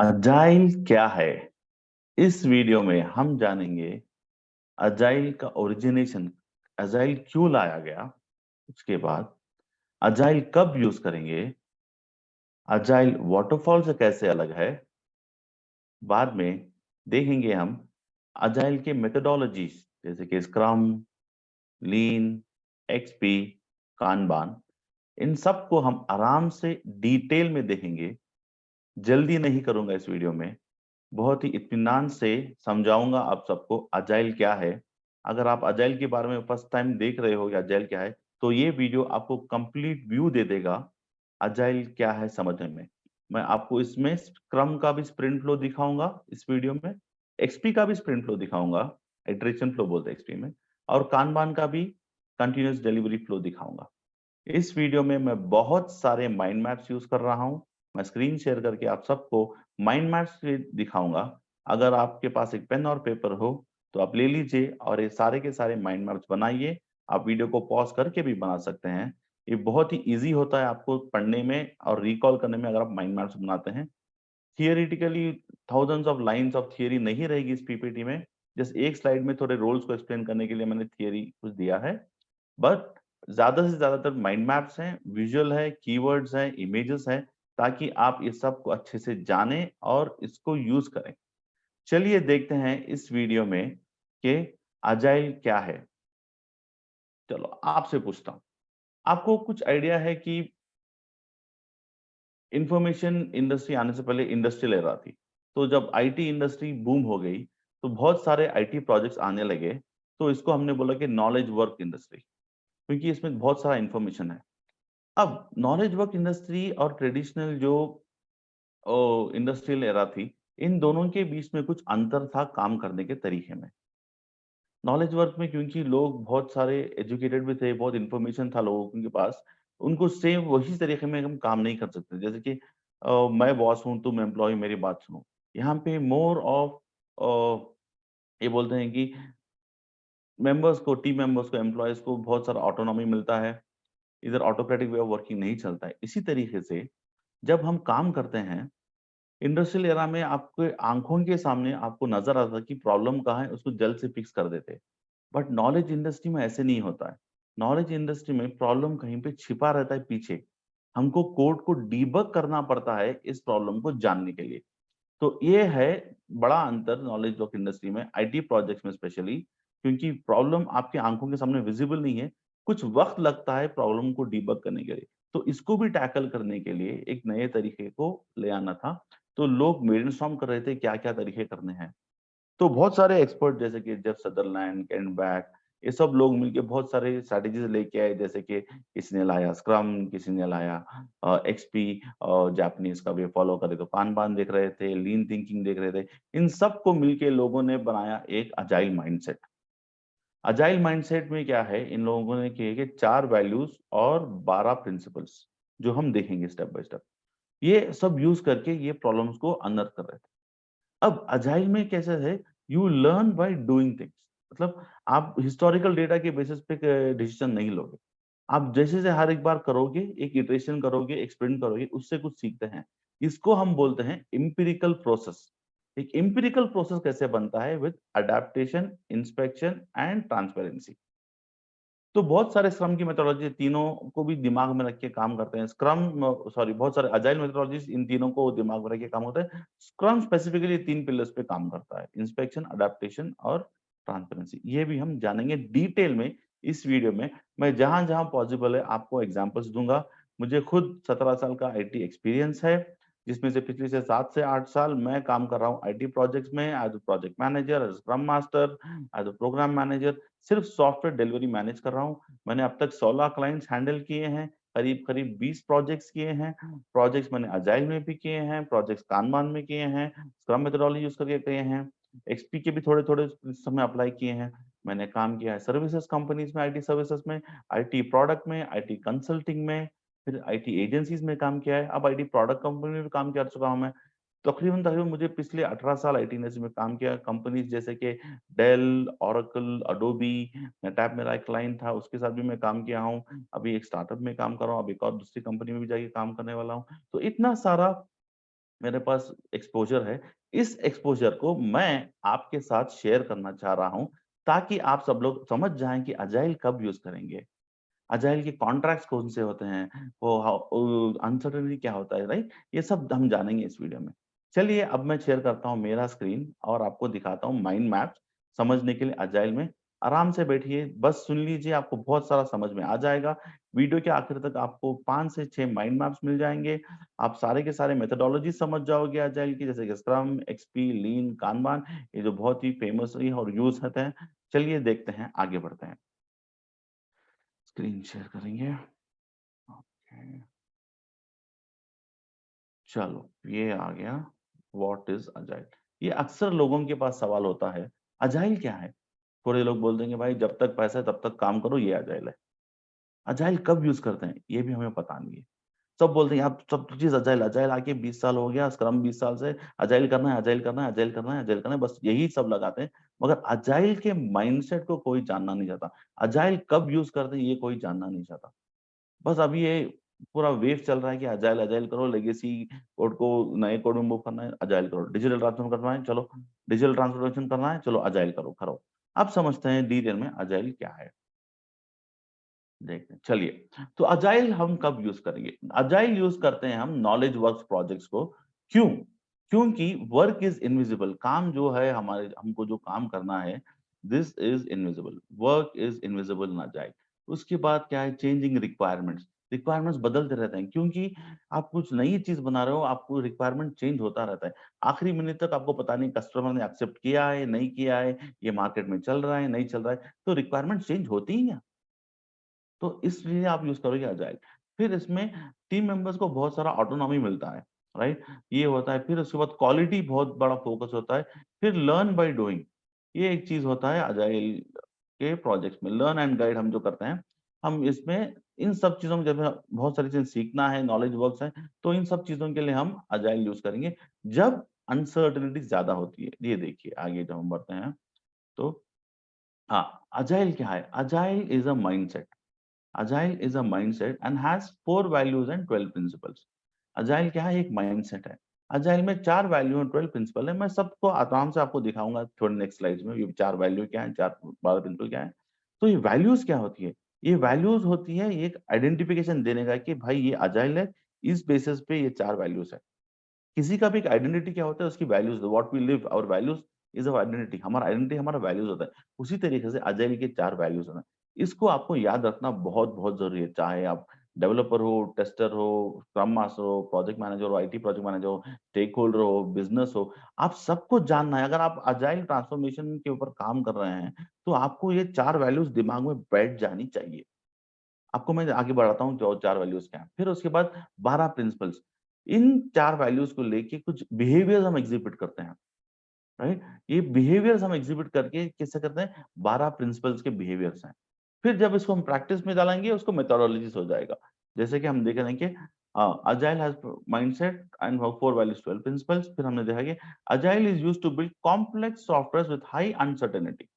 Agile क्या है? इस वीडियो में हम जानेंगे अजाइल का ओरिजिनेशन, अजाइल क्यों लाया गया। उसके बाद अजाइल कब यूज करेंगे, अजाइल वाटरफॉल से कैसे अलग है। बाद में देखेंगे हम अजाइल के मेथोडोलॉजीज जैसे कि स्क्रम, लीन, एक्सपी, कानबान। इन सब को हम आराम से डिटेल में देखेंगे। जल्दी नहीं करूंगा इस वीडियो में, बहुत ही इत्मीनान से समझाऊंगा आप सबको अजाइल क्या है। अगर आप अजाइल के बारे में फर्स्ट टाइम देख रहे हो या अजाइल क्या है, तो ये वीडियो आपको कंप्लीट व्यू दे देगा अजाइल क्या है समझने में। मैं आपको इसमें स्क्रम का भी स्प्रिंट फ्लो दिखाऊंगा इस वीडियो में, एक्सपी का भी स्प्रिंट फ्लो दिखाऊंगा, इटरेशन फ्लो बोलते हैं एक्सपी में, और कानबान का भी कंटिन्यूअस डिलीवरी फ्लो दिखाऊंगा। इस वीडियो में मैं बहुत सारे माइंड मैप्स यूज कर रहा हूं। मैं स्क्रीन शेयर करके आप सबको माइंड मैप्स दिखाऊंगा। अगर आपके पास एक पेन और पेपर हो तो आप ले लीजिए और ये सारे के सारे माइंड मैप्स बनाइए। आप वीडियो को पॉज करके भी बना सकते हैं। ये बहुत ही इजी होता है आपको पढ़ने में और रिकॉल करने में अगर आप माइंड मैप्स बनाते हैं। Theoretically thousands of lines of theory नहीं रहेगी इस पीपीटी में। जस्ट एक स्लाइड में थोड़े रोल्स को एक्सप्लेन करने के लिए मैंने थियरी कुछ दिया है। बट ज्यादा से ज्यादातर माइंड मैप्स हैं, विजुअल है, कीवर्ड्स हैं, इमेजेस हैं, ताकि आप ये सब को अच्छे से जानें और इसको यूज करें। चलिए देखते हैं इस वीडियो में कि अजाइल क्या है। चलो आपसे पूछता हूं, आपको कुछ आइडिया है कि इंफॉर्मेशन इंडस्ट्री आने से पहले इंडस्ट्रियल एरा थी। तो जब आईटी इंडस्ट्री बूम हो गई तो बहुत सारे आईटी प्रोजेक्ट्स आने लगे। तो इसको हमने बोला कि नॉलेज वर्क इंडस्ट्री, क्योंकि इसमें बहुत सारा इंफॉर्मेशन है। अब नॉलेज वर्क इंडस्ट्री और ट्रेडिशनल जो इंडस्ट्रियल एरा थी, इन दोनों के बीच में कुछ अंतर था काम करने के तरीके में। नॉलेज वर्क में क्योंकि लोग बहुत सारे एजुकेटेड भी थे, बहुत इंफॉर्मेशन था लोगों के पास, उनको सेम वही तरीके में हम काम नहीं कर सकते। जैसे कि मैं बॉस हूं, तुम एम्प्लॉय मेरी बात सुनो। यहाँ पे मोर ऑफ ये बोलते हैं कि मेंबर्स को, टीम मेंबर्स को, एम्प्लॉयज को बहुत सारा ऑटोनॉमी मिलता है। इधर ऑटोक्रेटिक वे ऑफ वर्किंग नहीं चलता है। इसी तरीके से जब हम काम करते हैं इंडस्ट्रियल एरा में, आपके आंखों के सामने आपको नजर आता था कि प्रॉब्लम कहाँ है, उसको जल्द से फिक्स कर देते। बट नॉलेज इंडस्ट्री में ऐसे नहीं होता है। नॉलेज इंडस्ट्री में प्रॉब्लम कहीं पे छिपा रहता है पीछे। हमको कोड को डीबग करना पड़ता है इस प्रॉब्लम को जानने के लिए। तो ये है बड़ा अंतर नॉलेज ऑफ इंडस्ट्री में, आईटी प्रोजेक्ट्स में स्पेशली, क्योंकि प्रॉब्लम आपकी आंखों के सामने विजिबल नहीं है। कुछ वक्त लगता है प्रॉब्लम को डीबग करने के लिए। तो इसको भी टैकल करने के लिए एक नए तरीके को ले आना था। तो लोग ब्रेनस्टॉर्म कर रहे थे क्या क्या तरीके करने हैं। तो बहुत सारे एक्सपर्ट जैसे कि जेफ सदरलैंड, केंट बैक, ये सब लोग मिलके बहुत सारे स्ट्रैटेजीज लेके आए। जैसे कि किसी ने लाया स्क्रम, किसी ने लाया एक्सपी, जापानीज का वे फॉलो करे तो कानबान देख रहे थे, लीन थिंकिंग देख रहे थे। इन सब को मिलके लोगों ने बनाया एक अजाइल माइंडसेट। अजाइल माइंडसेट में क्या है, इन लोगों ने किए कि 4 वैल्यूज और 12 प्रिंसिपल्स जो हम देखेंगे स्टेप बाय स्टेप, ये सब यूज करके ये प्रॉब्लम्स को अनर्थ कर रहे थे। अब अजाइल में कैसे है, you learn by doing things. मतलब आप हिस्टोरिकल डेटा के बेसिस पे डिसीजन नहीं लोगे। आप जैसे से हर एक बार करोगे, एक इटरेशन करोगे, एक स्प्रिंट करोगे, उससे कुछ सीखते हैं। इसको हम बोलते हैं इम्पिरिकल प्रोसेस। एक इम्पिरिकल प्रोसेस कैसे बनता है, with adaptation, inspection and transparency. तो बहुत सारे स्क्रम की मेथोडोलॉजी तीनों को भी दिमाग में रख के काम करते हैं। स्क्रम, सॉरी, बहुत सारे अजाइल मेथोडोलॉजीज इन तीनों को दिमाग में रख के काम होता है। स्क्रम स्पेसिफिकली 3 पिलर्स पे काम करता है, इंस्पेक्शन, अडेप्टेशन और ट्रांसपेरेंसी। ये भी हम जानेंगे डिटेल में इस वीडियो में। मैं जहां जहां पॉसिबल है आपको एग्जांपल्स दूंगा। मुझे खुद 17 साल का आईटी एक्सपीरियंस है, जिसमें से पिछले से 7 से 8 साल मैं काम कर रहा हूँ आईटी प्रोजेक्ट्स में, as a project manager, as scrum master, as a program manager. सिर्फ सॉफ्टवेयर डिलीवरी मैनेज कर रहा हूँ। मैंने अब तक 16 क्लाइंट्स हैंडल किए हैं, करीब करीब 20 प्रोजेक्ट्स किए हैं। प्रोजेक्ट्स मैंने अजाइल में भी किए हैं, प्रोजेक्ट्स कानबान में किए हैं, स्क्रम मेथोडोलॉजी यूज करके किए हैं, एक्सपी के भी थोड़े थोड़े समय अप्लाई किए हैं। मैंने काम किया है सर्विसेज कंपनीज में, आईटी सर्विसेज में, आईटी प्रोडक्ट में, आईटी कंसल्टिंग में, फिर आईटी एजेंसीज में काम किया है। अब आईटी प्रोडक्ट कंपनी में भी काम कर चुका हूं मैं। तकरीबन तकरीबन मुझे पिछले 18 साल आईटी इंडस्ट्री में काम किया। कंपनीज जैसे कि डेल, ओरेकल, अडोबी, नेटैप मेरा एक क्लाइंट था, उसके साथ भी मैं काम किया हूँ। अभी एक स्टार्टअप में काम कर रहा हूँ, अब एक और दूसरी कंपनी में भी जाके काम करने वाला हूँ। तो इतना सारा मेरे पास एक्सपोज़र है। इस एक्सपोज़र को मैं आपके साथ शेयर करना चाह रहा हूँ, ताकि आप सब लोग समझ जाएँ कि अजाइल कब यूज़ करेंगे। अजाइल के कॉन्ट्रैक्ट्स कौन से होते हैं, वो अनसर्टेनिटी क्या होता है, राइट? ये सब हम जानेंगे इस वीडियो में। चलिए अब मैं शेयर करता हूँ मेरा स्क्रीन और आपको दिखाता हूँ माइंड मैप्स समझने के लिए अजाइल में। आराम से बैठिए, बस सुन लीजिए, आपको बहुत सारा समझ में आ जाएगा। वीडियो के आखिर तक आपको 5 से 6 माइंड मैप्स मिल जाएँगे। आप सारे के सारे मेथोडोलॉजी समझ जाओगे अजाइल की, जैसे कि स्क्रम, एक्सपी, लीन, कानबान, ये जो बहुत ही फेमसली और यूज़ होते हैं। चलिए देखते हैं, आगे बढ़ते हैं। स्क्रीन शेयर करेंगे। ओके, चलो ये आ गया। What is agile? ये अक्सर लोगों के पास सवाल होता है, अजाइल क्या है? थोड़े लोग बोल देंगे भाई जब तक पैसा है तब तक काम करो, ये अजाइल है। अजाइल कब यूज करते हैं ये भी हमें पता नहीं है। सब बोलते हैं आप सब चीज अजाइल, अजाइल आके 20 साल हो गया, स्क्रम 20 साल से अजाइल करना है, अजाइल करना है, अजाइल करना है, अजाइल करना है, बस यही सब लगाते हैं। मगर अजाइल के माइंडसेट को कोई जानना नहीं चाहता। अजाइल कब यूज करते हैं ये कोई जानना नहीं चाहता। बस अभी ये पूरा वेव चल रहा है कि अजाइल अजाइल करो, लेगेसी कोड को नए कोड में मूव करना है, अजाइल करो, डिजिटल ट्रांसफॉर्म करना है, चलो डिजिटल ट्रांसफॉर्मेशन करना है, चलो अजाइल करो। अब समझते हैं डिटेल में अजाइल क्या है। देखते हैं, चलिए। तो अजाइल हम कब यूज करेंगे? अजाइल यूज करते हैं हम नॉलेज वर्क्स प्रोजेक्ट्स को। क्यों? क्योंकि वर्क इज इनविजिबल। काम जो है हमारे, हमको जो काम करना है, this is invisible, work is invisible in agile. उसके बाद क्या है? Changing requirements. रिक्वायरमेंट्स बदलते रहते हैं, क्योंकि आप कुछ नई चीज बना रहे हो, आपको रिक्वायरमेंट चेंज होता रहता है। आखिरी मिनट तक आपको पता नहीं कस्टमर ने एक्सेप्ट किया है, नहीं किया है, ये मार्केट में चल रहा है, नहीं चल रहा है, तो रिक्वायरमेंट चेंज होती ही है। तो इसलिए आप यूज़ करोगे अजाइल। फिर इसमें टीम मेंबर्स को बहुत सारा ऑटोनॉमी मिलता है, राइट? ये होता है। फिर उसके बाद क्वालिटी बहुत बड़ा फोकस होता है। फिर लर्न बाय डूइंग, ये एक चीज़ होता है अजाइल के प्रोजेक्ट्स में। लर्न एंड गाइड हम जो करते हैं, हम इसमें इन सब चीज़ों में जब बहुत सारी चीज़ें सीखना है, नॉलेज वर्क्स है, तो इन सब चीज़ों के लिए हम अजाइल यूज़ करेंगे, जब अनसर्टेनिटी ज़्यादा होती है। ये देखिए आगे जब हम बढ़ते हैं, तो हाँ, अजाइल क्या है? Agile is a mindset. Agile is a mindset and has 4 values and 12 principles. Agile क्या है? एक माइंडसेट है। Agile में 4 वैल्यू और 12 प्रिंसिपल है। मैं सबको आराम से आपको दिखाऊंगा थोड़े नेक्स्ट स्लाइड्स में। ये 4 वैल्यू क्या है, 4 12 प्रिंसिपल क्या है। तो ये वैल्यूज क्या होती है? ये वैल्यूज होती है एक आइडेंटिफिकेशन देने का कि भाई ये अजाइल है, इस बेसिस पे ये 4 वैल्यूज है। किसी का भी एक आइडेंटिटी क्या होता है? उसकी values, what we live, our values is our identity. हमारा आइडेंटिटी हमारा वैल्यूज होता है। उसी तरीके से अजाइल के 4 वैल्यूज होना, इसको आपको याद रखना बहुत बहुत जरूरी है। चाहे आप डेवलपर हो, टेस्टर हो, स्क्रम मास्टर हो, प्रोजेक्ट मैनेजर हो, आईटी प्रोजेक्ट मैनेजर हो, स्टेक होल्डर हो, बिजनेस हो, आप सबको जानना है। अगर आप अजाइल ट्रांसफॉर्मेशन के ऊपर काम कर रहे हैं, तो आपको ये 4 वैल्यूज दिमाग में बैठ जानी चाहिए। आपको मैं आगे बढ़ाता हूँ जो 4 वैल्यूज क्या हैं। फिर उसके बाद 12 प्रिंसिपल्स। इन 4 वैल्यूज को लेके कुछ बिहेवियर्स हम एग्जीक्यूट करते हैं, राइट? ये बिहेवियर्स हम एग्जीक्यूट करके किससे करते हैं? 12 प्रिंसिपल्स के बिहेवियर्स हैं। फिर जब इसको हम प्रैक्टिस में डालेंगे, उसको मेथोडोलॉजीज हो जाएगा। जैसे कि हम देख रहे हैं कि agile has mindset and 4 values 12 principles. फिर हमने देखा कि agile is used to build complex software with high uncertainty.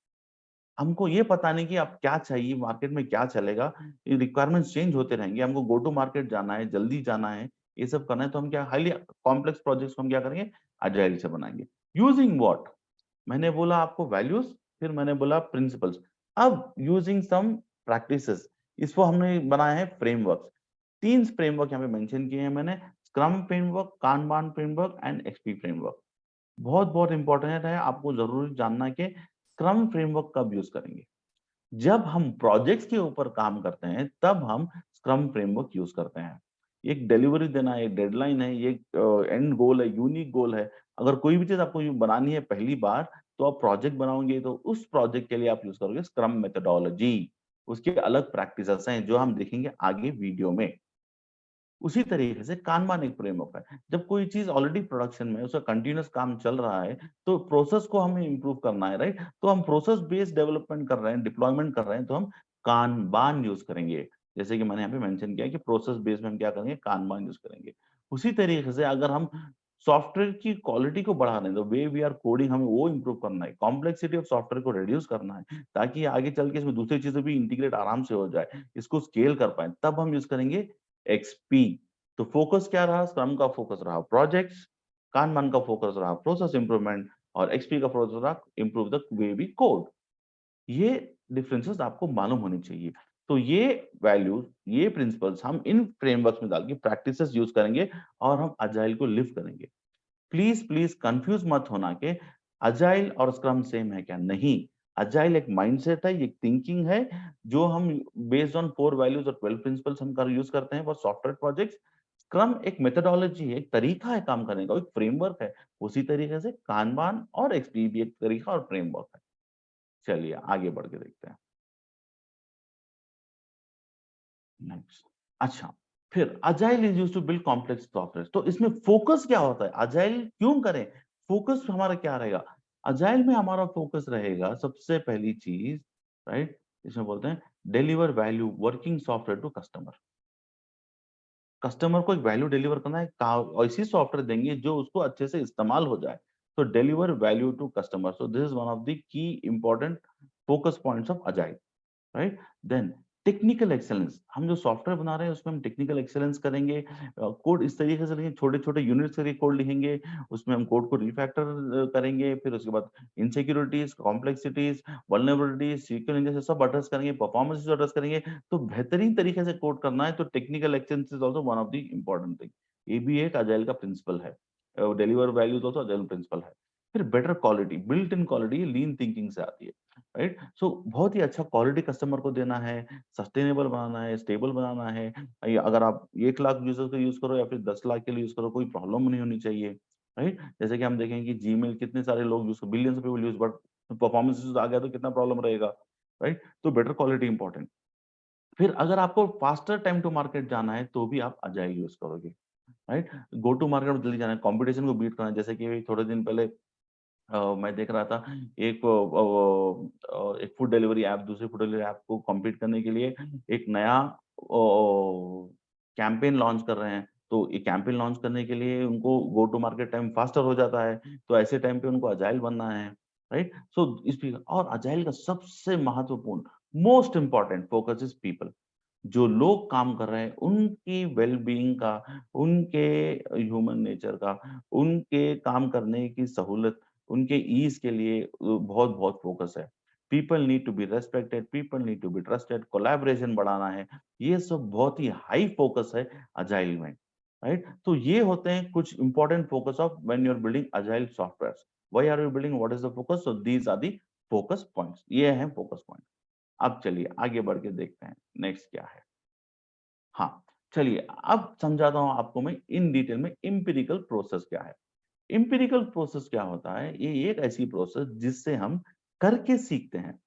हमको ये पता नहीं कि अब क्या चाहिए, मार्केट में क्या चलेगा, ये रिक्वायरमेंट्स चेंज होते रहेंगे, हमको गो टू मार्केट जाना है, जल्दी जाना है, ये सब करना है, तो हम क्या हाइली कॉम्प्लेक्स प्रोजेक्ट्स को हम क्या करेंगे? अजाइल से बनाएँगे। Using what? मैंने बोला आपको वैल्यूज़, फिर मैंने बोला प्रिंसिपल्स। अब यूजिंग सम प्रैक्टिसेस, इसको हमने बनाया है फ्रेमवर्क्स। 3 फ्रेमवर्क यहाँ पे मेंशन किए हैं मैंने, scrum framework, Kanban framework and XP framework. बहुत-बहुत इम्पोर्टेंट है, आपको ज़रूर जानना है कि स्क्रम फ्रेमवर्क कब यूज़ करेंगे। जब हम प्रोजेक्ट्स के ऊपर काम करते हैं, तब हम स्क्रम फ्रेमवर्क यूज़ करते हैं। एक डिलीवरी देना है, एक डेडलाइन है, ये एंड गोल है, यूनिक गोल है। अगर कोई भी चीज़ आपको यूँ बनानी है पहली बार, तो आप प्रोजेक्ट बनाओगे, तो उस प्रोजेक्ट के लिए आप यूज़ करोगे स्क्रम मेथोडोलॉजी। उसके अलग प्रैक्टिसेस हैं, जो हम देखेंगे आगे वीडियो में। उसी तरीके से कानबान एक फ्रेमवर्क है। जब कोई चीज़ ऑलरेडी प्रोडक्शन में है, उसका कंटीन्यूअस काम चल रहा है, तो प्रोसेस को हमें इम्प्रूव करना है, राइट? तो हम प्रोसेस बेस्ड डेवलपमेंट कर रहे हैं, डिप्लॉयमेंट कर रहे हैं, तो हम कानबान यूज़ करेंगे। जैसे कि मैंने यहाँ पे मेंशन किया है कि प्रोसेस बेस्ड में हम क्या करेंगे? कानबान यूज़ करेंगे। उसी तरीके से अगर हम सॉफ्टवेयर की क्वालिटी को बढ़ा रहे हैं, the way we are coding, हमें वो इम्प्रूव करना है, कॉम्प्लेक्सिटी ऑफ सॉफ्टवेयर को रिड्यूस करना है, ताकि आगे चल के इसमें दूसरी चीज़ें भी इंटीग्रेट आराम से हो जाए, इसको स्केल कर पाएँ, तब हम यूज़ करेंगे एक्सपी। तो फोकस क्या रहा? स्क्रम का फोकस रहा प्रोजेक्ट्स, कानबान का फोकस रहा प्रोसेस इंप्रूवमेंट, और एक्सपी का फोकस रहा improve the way we code. ये डिफरेंसेस आपको मालूम होनी चाहिए। तो ये वैल्यूज, ये प्रिंसिपल्स हम इन फ्रेमवर्क्स में डाल के प्रैक्टिसेस यूज करेंगे और हम अजाइल को लिव करेंगे। प्लीज प्लीज कंफ्यूज मत होना कि अजाइल और स्क्रम सेम है क्या। नहीं, अजाइल एक माइंडसेट है, एक थिंकिंग है जो हम बेस्ड ऑन 4 वैल्यूज और 12 प्रिंसिपल्स हम कर यूज करते हैं फॉर सॉफ्टवेयर प्रोजेक्ट्स। स्क्रम एक मेथोडोलॉजी है, एक तरीका है काम करने का, एक फ्रेमवर्क है। उसी तरीके से कानबान और एक्सपी भी एक तरीका और फ्रेमवर्क है। चलिए आगे बढ़ के देखते हैं नेक्स्ट। अच्छा, फिर agile is used to build complex software. तो इसमें फोकस क्या होता है, अजाइल क्यों करें, फोकस हमारा क्या रहेगा। अजाइल में हमारा फोकस रहेगा सबसे पहली चीज, राइट, इसमें बोलते हैं deliver value working software to customer. Customer को एक वैल्यू डिलीवर करना है, ऐसी सॉफ्टवेयर देंगे जो उसको अच्छे से इस्तेमाल हो जाए। तो deliver value to customer, so this is one of the key important focus points of agile, right. Then technical excellence, हम जो सॉफ्टवेयर बना रहे हैं उसमें हम टेक्निकल एक्सेलेंस करेंगे। कोड इस तरीके से लिखेंगे, छोटे छोटे यूनिट्स के कोड लिखेंगे, उसमें हम कोड को रिफैक्टर करेंगे, फिर उसके बाद insecurities, complexities, vulnerabilities, sequence injection सब एड्रेस करेंगे, परफॉर्मेंस एड्रेस करेंगे। तो बेहतरीन तरीके से कोड करना है तो technical excellence is also one of the important thing. ये भी एक अजाइल का प्रिंसिपल है, deliver value also agile principle है। फिर better quality, built in quality lean thinking से आती है, राइट। सो बहुत ही अच्छा क्वालिटी कस्टमर को देना है, सस्टेनेबल बनाना है, स्टेबल बनाना है। अगर आप 1 लाख यूजर्स का यूज करो या फिर 10 लाख के लिए यूज करो, कोई प्रॉब्लम नहीं होनी चाहिए, राइट। जैसे कि हम देखें कि जीमेल कितने सारे लोग use, billions of people use, but performance आ गया तो कितना प्रॉब्लम रहेगा, राइट। तो बेटर क्वालिटी इंपॉर्टेंट। फिर अगर आपको फास्टर टाइम टू मार्केट जाना है तो भी आप अजाइल यूज करोगे, राइट। गो टू मार्केट में जल्दी जाना है, कॉम्पिटिशन को बीट करना है। जैसे कि थोड़े दिन पहले मैं देख रहा था एक फूड डिलीवरी ऐप दूसरे फूड डिलीवरी ऐप को कॉम्पीट करने के लिए एक नया कैंपेन लॉन्च कर रहे हैं। तो ये कैंपेन लॉन्च करने के लिए उनको go to market time faster हो जाता है, तो ऐसे टाइम पे उनको अजाइल बनना है, राइट। सो इस और अजाइल का सबसे महत्वपूर्ण most important focus is people. जो लोग काम कर रहे हैं उनकी वेलबींग का, उनके ह्यूमन नेचर का, उनके काम करने की सहूलत, उनके ईज के लिए बहुत बहुत फोकस है। People need to be respected, people need to be trusted, collaboration बढ़ाना है। ये सब बहुत ही हाई फोकस है अजाइल में, राइट। तो ये होते हैं कुछ important focus of when you are building agile software. Why are you building, what is the focus, so these are the focus points, ये हैं फोकस पॉइंट। अब चलिए आगे बढ़ के देखते हैं नेक्स्ट क्या है। हाँ, चलिए अब समझाता हूँ आपको मैं इन डिटेल में एम्पिरिकल प्रोसेस क्या है। एम्पिरिकल प्रोसेस क्या होता है, ये एक ऐसी प्रोसेस जिससे हम करके सीखते हैं।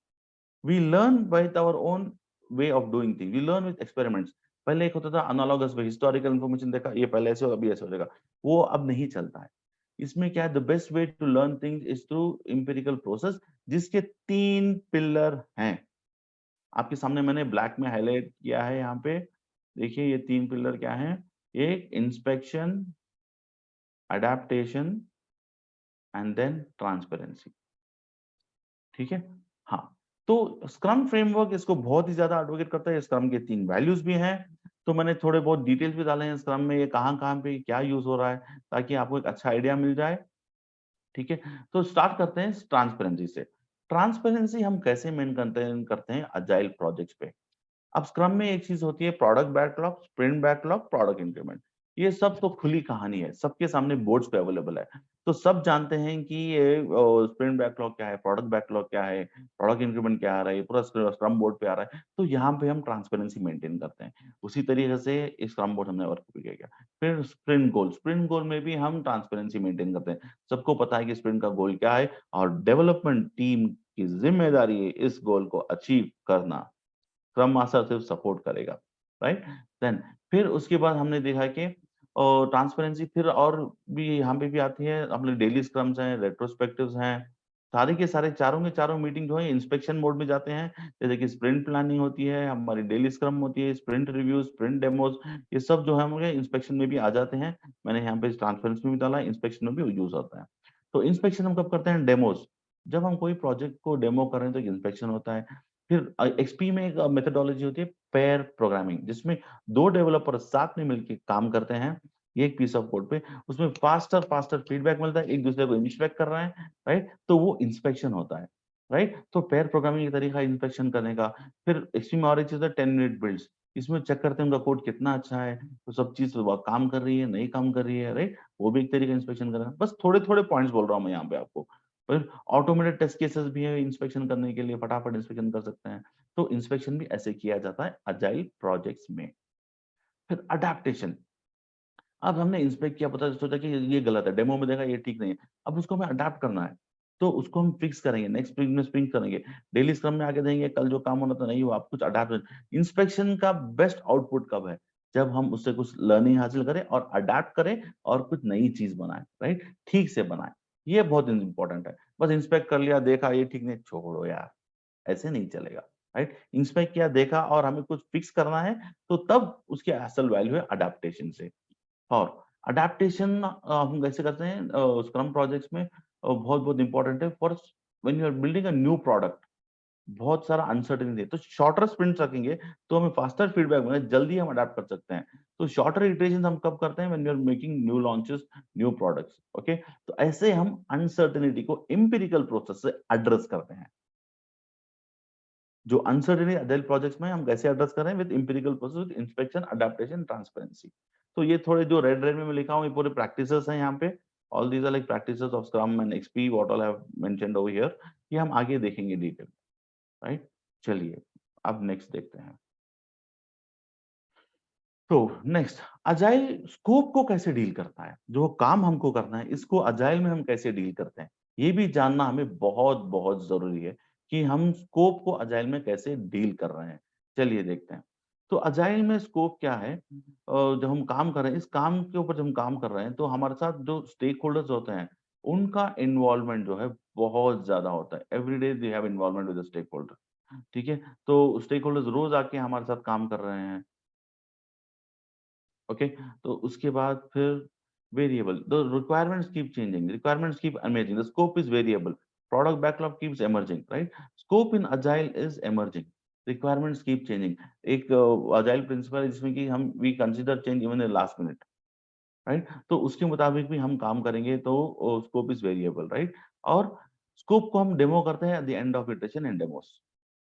We learn by our own way of doing thing, we learn with experiments. पहले एक होता था एनालॉगस वे, हिस्टोरिकल इन्फॉर्मेशन देखा, ये पहले ऐसे होगा अभी ऐसे हो जाएगा, वो अब नहीं चलता है। इसमें क्या है, the best way to learn things is through empirical process, जिसके 3 पिलर हैं। आपके सामने मैंने ब्लैक में हाईलाइट किया है यहाँ पे, देखिए ये 3 पिलर क्या हैं। एक inspection, adaptation and then transparency, ठीक है। हाँ, तो स्क्रम फ्रेमवर्क इसको बहुत ही ज्यादा एडवोकेट करता है। स्क्रम के 3 वैल्यूज भी हैं, तो मैंने थोड़े बहुत डिटेल्स भी डाले हैं स्क्रम में, ये कहाँ कहाँ पे क्या यूज हो रहा है, ताकि आपको एक अच्छा आइडिया मिल जाए, ठीक है। तो स्टार्ट करते हैं ट्रांसपेरेंसी से। ट्रांसपेरेंसी हम कैसे मेंटेन करते हैं अजाइल प्रोजेक्ट्स पे। अब स्क्रम में एक चीज होती है product backlog, sprint backlog, product increment. ये सब तो खुली कहानी है, सबके सामने बोर्ड्स पे अवेलेबल है। तो सब जानते हैं कि ये स्प्रिंट बैकलॉग क्या है, प्रोडक्ट बैकलॉग क्या है, प्रोडक्ट इंक्रीमेंट क्या आ रहा है, ये पूरा स्क्रम बोर्ड पे आ रहा है। तो यहाँ पे हम ट्रांसपेरेंसी मेंटेन करते हैं। उसी तरीके से स्क्रम बोर्ड हमने वर्क किया गया। फिर स्प्रिंट गोल, स्प्रिंट गोल में भी हम ट्रांसपेरेंसी मेंटेन करते हैं। सबको पता है कि स्प्रिंट का गोल क्या है, और डेवलपमेंट टीम की जिम्मेदारी है इस गोल को अचीव करना। स्क्रम मास्टर सिर्फ सपोर्ट करेगा, राइट। देन फिर उसके बाद हमने देखा कि ट्रांसपेरेंसी फिर और भी यहाँ पे भी आती है। अपने डेली स्क्रम्स हैं, रेट्रोस्पेक्टिव्स हैं, सारे के सारे चारों के चारों मीटिंग जो है इंस्पेक्शन मोड में जाते हैं। जैसे कि स्प्रिंट प्लानिंग होती है, हमारी डेली स्क्रम होती है, स्प्रिंट रिव्यू, स्प्रिंट डेमोज, ये सब जो है हमारे इंस्पेक्शन में भी आ जाते हैं। मैंने यहाँ पे ट्रांसपेरेंसी में भी डाला है, इंस्पेक्शन में भी यूज होता है। तो इंस्पेक्शन हम कब करते हैं, डेमोज। जब हम कोई प्रोजेक्ट को डेमो कर रहे हैं तो इंस्पेक्शन होता है। फिर एक्सपी में एक मेथोडोलॉजी होती है पेयर प्रोग्रामिंग, जिसमें 2 डेवलपर साथ में मिलकर काम करते हैं। ये एक पीस ऑफ कोड पे उसमें फास्टर फास्टर फीडबैक मिलता है, एक दूसरे को इंस्पेक्ट कर रहे हैं, राइट? तो वो इंस्पेक्शन होता है, राइट? तो पेयर प्रोग्रामिंग का तरीका इंस्पेक्शन करने का। फिर इसमें और एक चीज है 10 मिनट बिल्ड्स, इसमें चेक करते हैं उनका कोड कितना अच्छा है, तो सब चीज वो काम कर रही है, नहीं काम कर रही है, राइट? वो भी एक तरीका इंस्पेक्शन करना। बस थोड़े थोड़े पॉइंट्स बोल रहा हूँ मैं यहाँ पे आपको। फिर ऑटोमेटेड टेस्ट केसेस भी है इंस्पेक्शन करने के लिए, फटाफट इंस्पेक्शन कर सकते हैं। तो इंस्पेक्शन भी ऐसे किया जाता है अजाइल प्रोजेक्ट्स में। फिर अडेप्टेशन, अब हमने इंस्पेक्ट किया, पता सोचा कि ये गलत है, डेमो में देखा ये ठीक नहीं है, अब उसको हमें अडेप्ट करना है, तो उसको हम फिक्स करेंगे, नेक्स्ट स्प्रिंट में स्प्रिंट करेंगे, डेली स्क्रम में आगे देंगे, कल जो काम होना था नहीं हुआ, आप कुछ अडेप्ट। इंस्पेक्शन का बेस्ट आउटपुट कब है? जब हम उससे कुछ लर्निंग हासिल करें और अडेप्ट करें और कुछ नई चीज बनाए, राइट? ठीक से बनाए, ये बहुत इंपॉर्टेंट है। बस इंस्पेक्ट कर लिया, देखा ये ठीक नहीं, छोड़ो यार, ऐसे नहीं चलेगा, राइट? इंस्पेक्ट किया, देखा और हमें कुछ फिक्स करना है, तो तब उसकी असल वैल्यू है अडेप्टेशन से। और अडेप्टेशन हम कैसे करते हैं स्क्रम प्रोजेक्ट्स में, बहुत बहुत इंपॉर्टेंट है for when you are building a new product. बहुत सारा अनसर्टेनिटी है, तो शॉर्टर स्प्रिंट्स रखेंगे तो हमें फास्टर फीडबैक मिले, जल्दी हम अडेप्ट कर सकते हैं। तो शॉर्टर इटरेशन हम कब करते हैं? When you are making new launches, new products, okay? तो ऐसे हम अनसर्टेनिटी को एम्पिरिकल प्रोसेस से एड्रेस करते हैं। जो अनसर्टेनिटी अजाइल प्रोजेक्ट्स में हम कैसे एड्रेस कर रहे हैं? With empirical process, with inspection, adaptation, transparency. तो ये थोड़े जो रेड रेड में मैं लिखा हूँ, ये पूरे प्रैक्टिसेस हैं यहाँ पे। All these are like practices of scrum and XP what all I have mentioned over here. ये हम आगे देखेंगे डिटेल, राइट? चलिए अब नेक्स्ट देखते हैं। तो नेक्स्ट, अजाइल स्कोप को कैसे डील करता है? जो काम हमको करना है, इसको अजाइल में हम कैसे डील करते हैं? ये भी जानना हमें बहुत बहुत जरूरी है कि हम स्कोप को अजाइल में कैसे डील कर रहे हैं। चलिए देखते हैं। तो अजाइल में स्कोप क्या है? जब हम काम कर रहे हैं, इस काम के ऊपर जब हम काम कर रहे हैं, तो हमारे साथ जो स्टेक होल्डर्स होते हैं, उनका इन्वॉल्वमेंट जो है बहुत ज्यादा होता है। Every day they have involvement with the stakeholder, ठीक है? तो स्टेक होल्डर्स रोज आके हमारे साथ काम कर रहे हैं, ओके? तो उसके बाद फिर variable, the requirements keep changing, requirements keep emerging, the scope is variable, product backlog keeps emerging, right? Scope in agile is emerging, requirements keep changing. एक अजाइल प्रिंसिपल है जिसमें कि हम we consider change even in last minute, right? तो उसके मुताबिक भी हम काम करेंगे, तो स्कोप इज वेरिएबल, राइट? और स्कोप को हम डेमो करते हैं at the end of iteration and demos.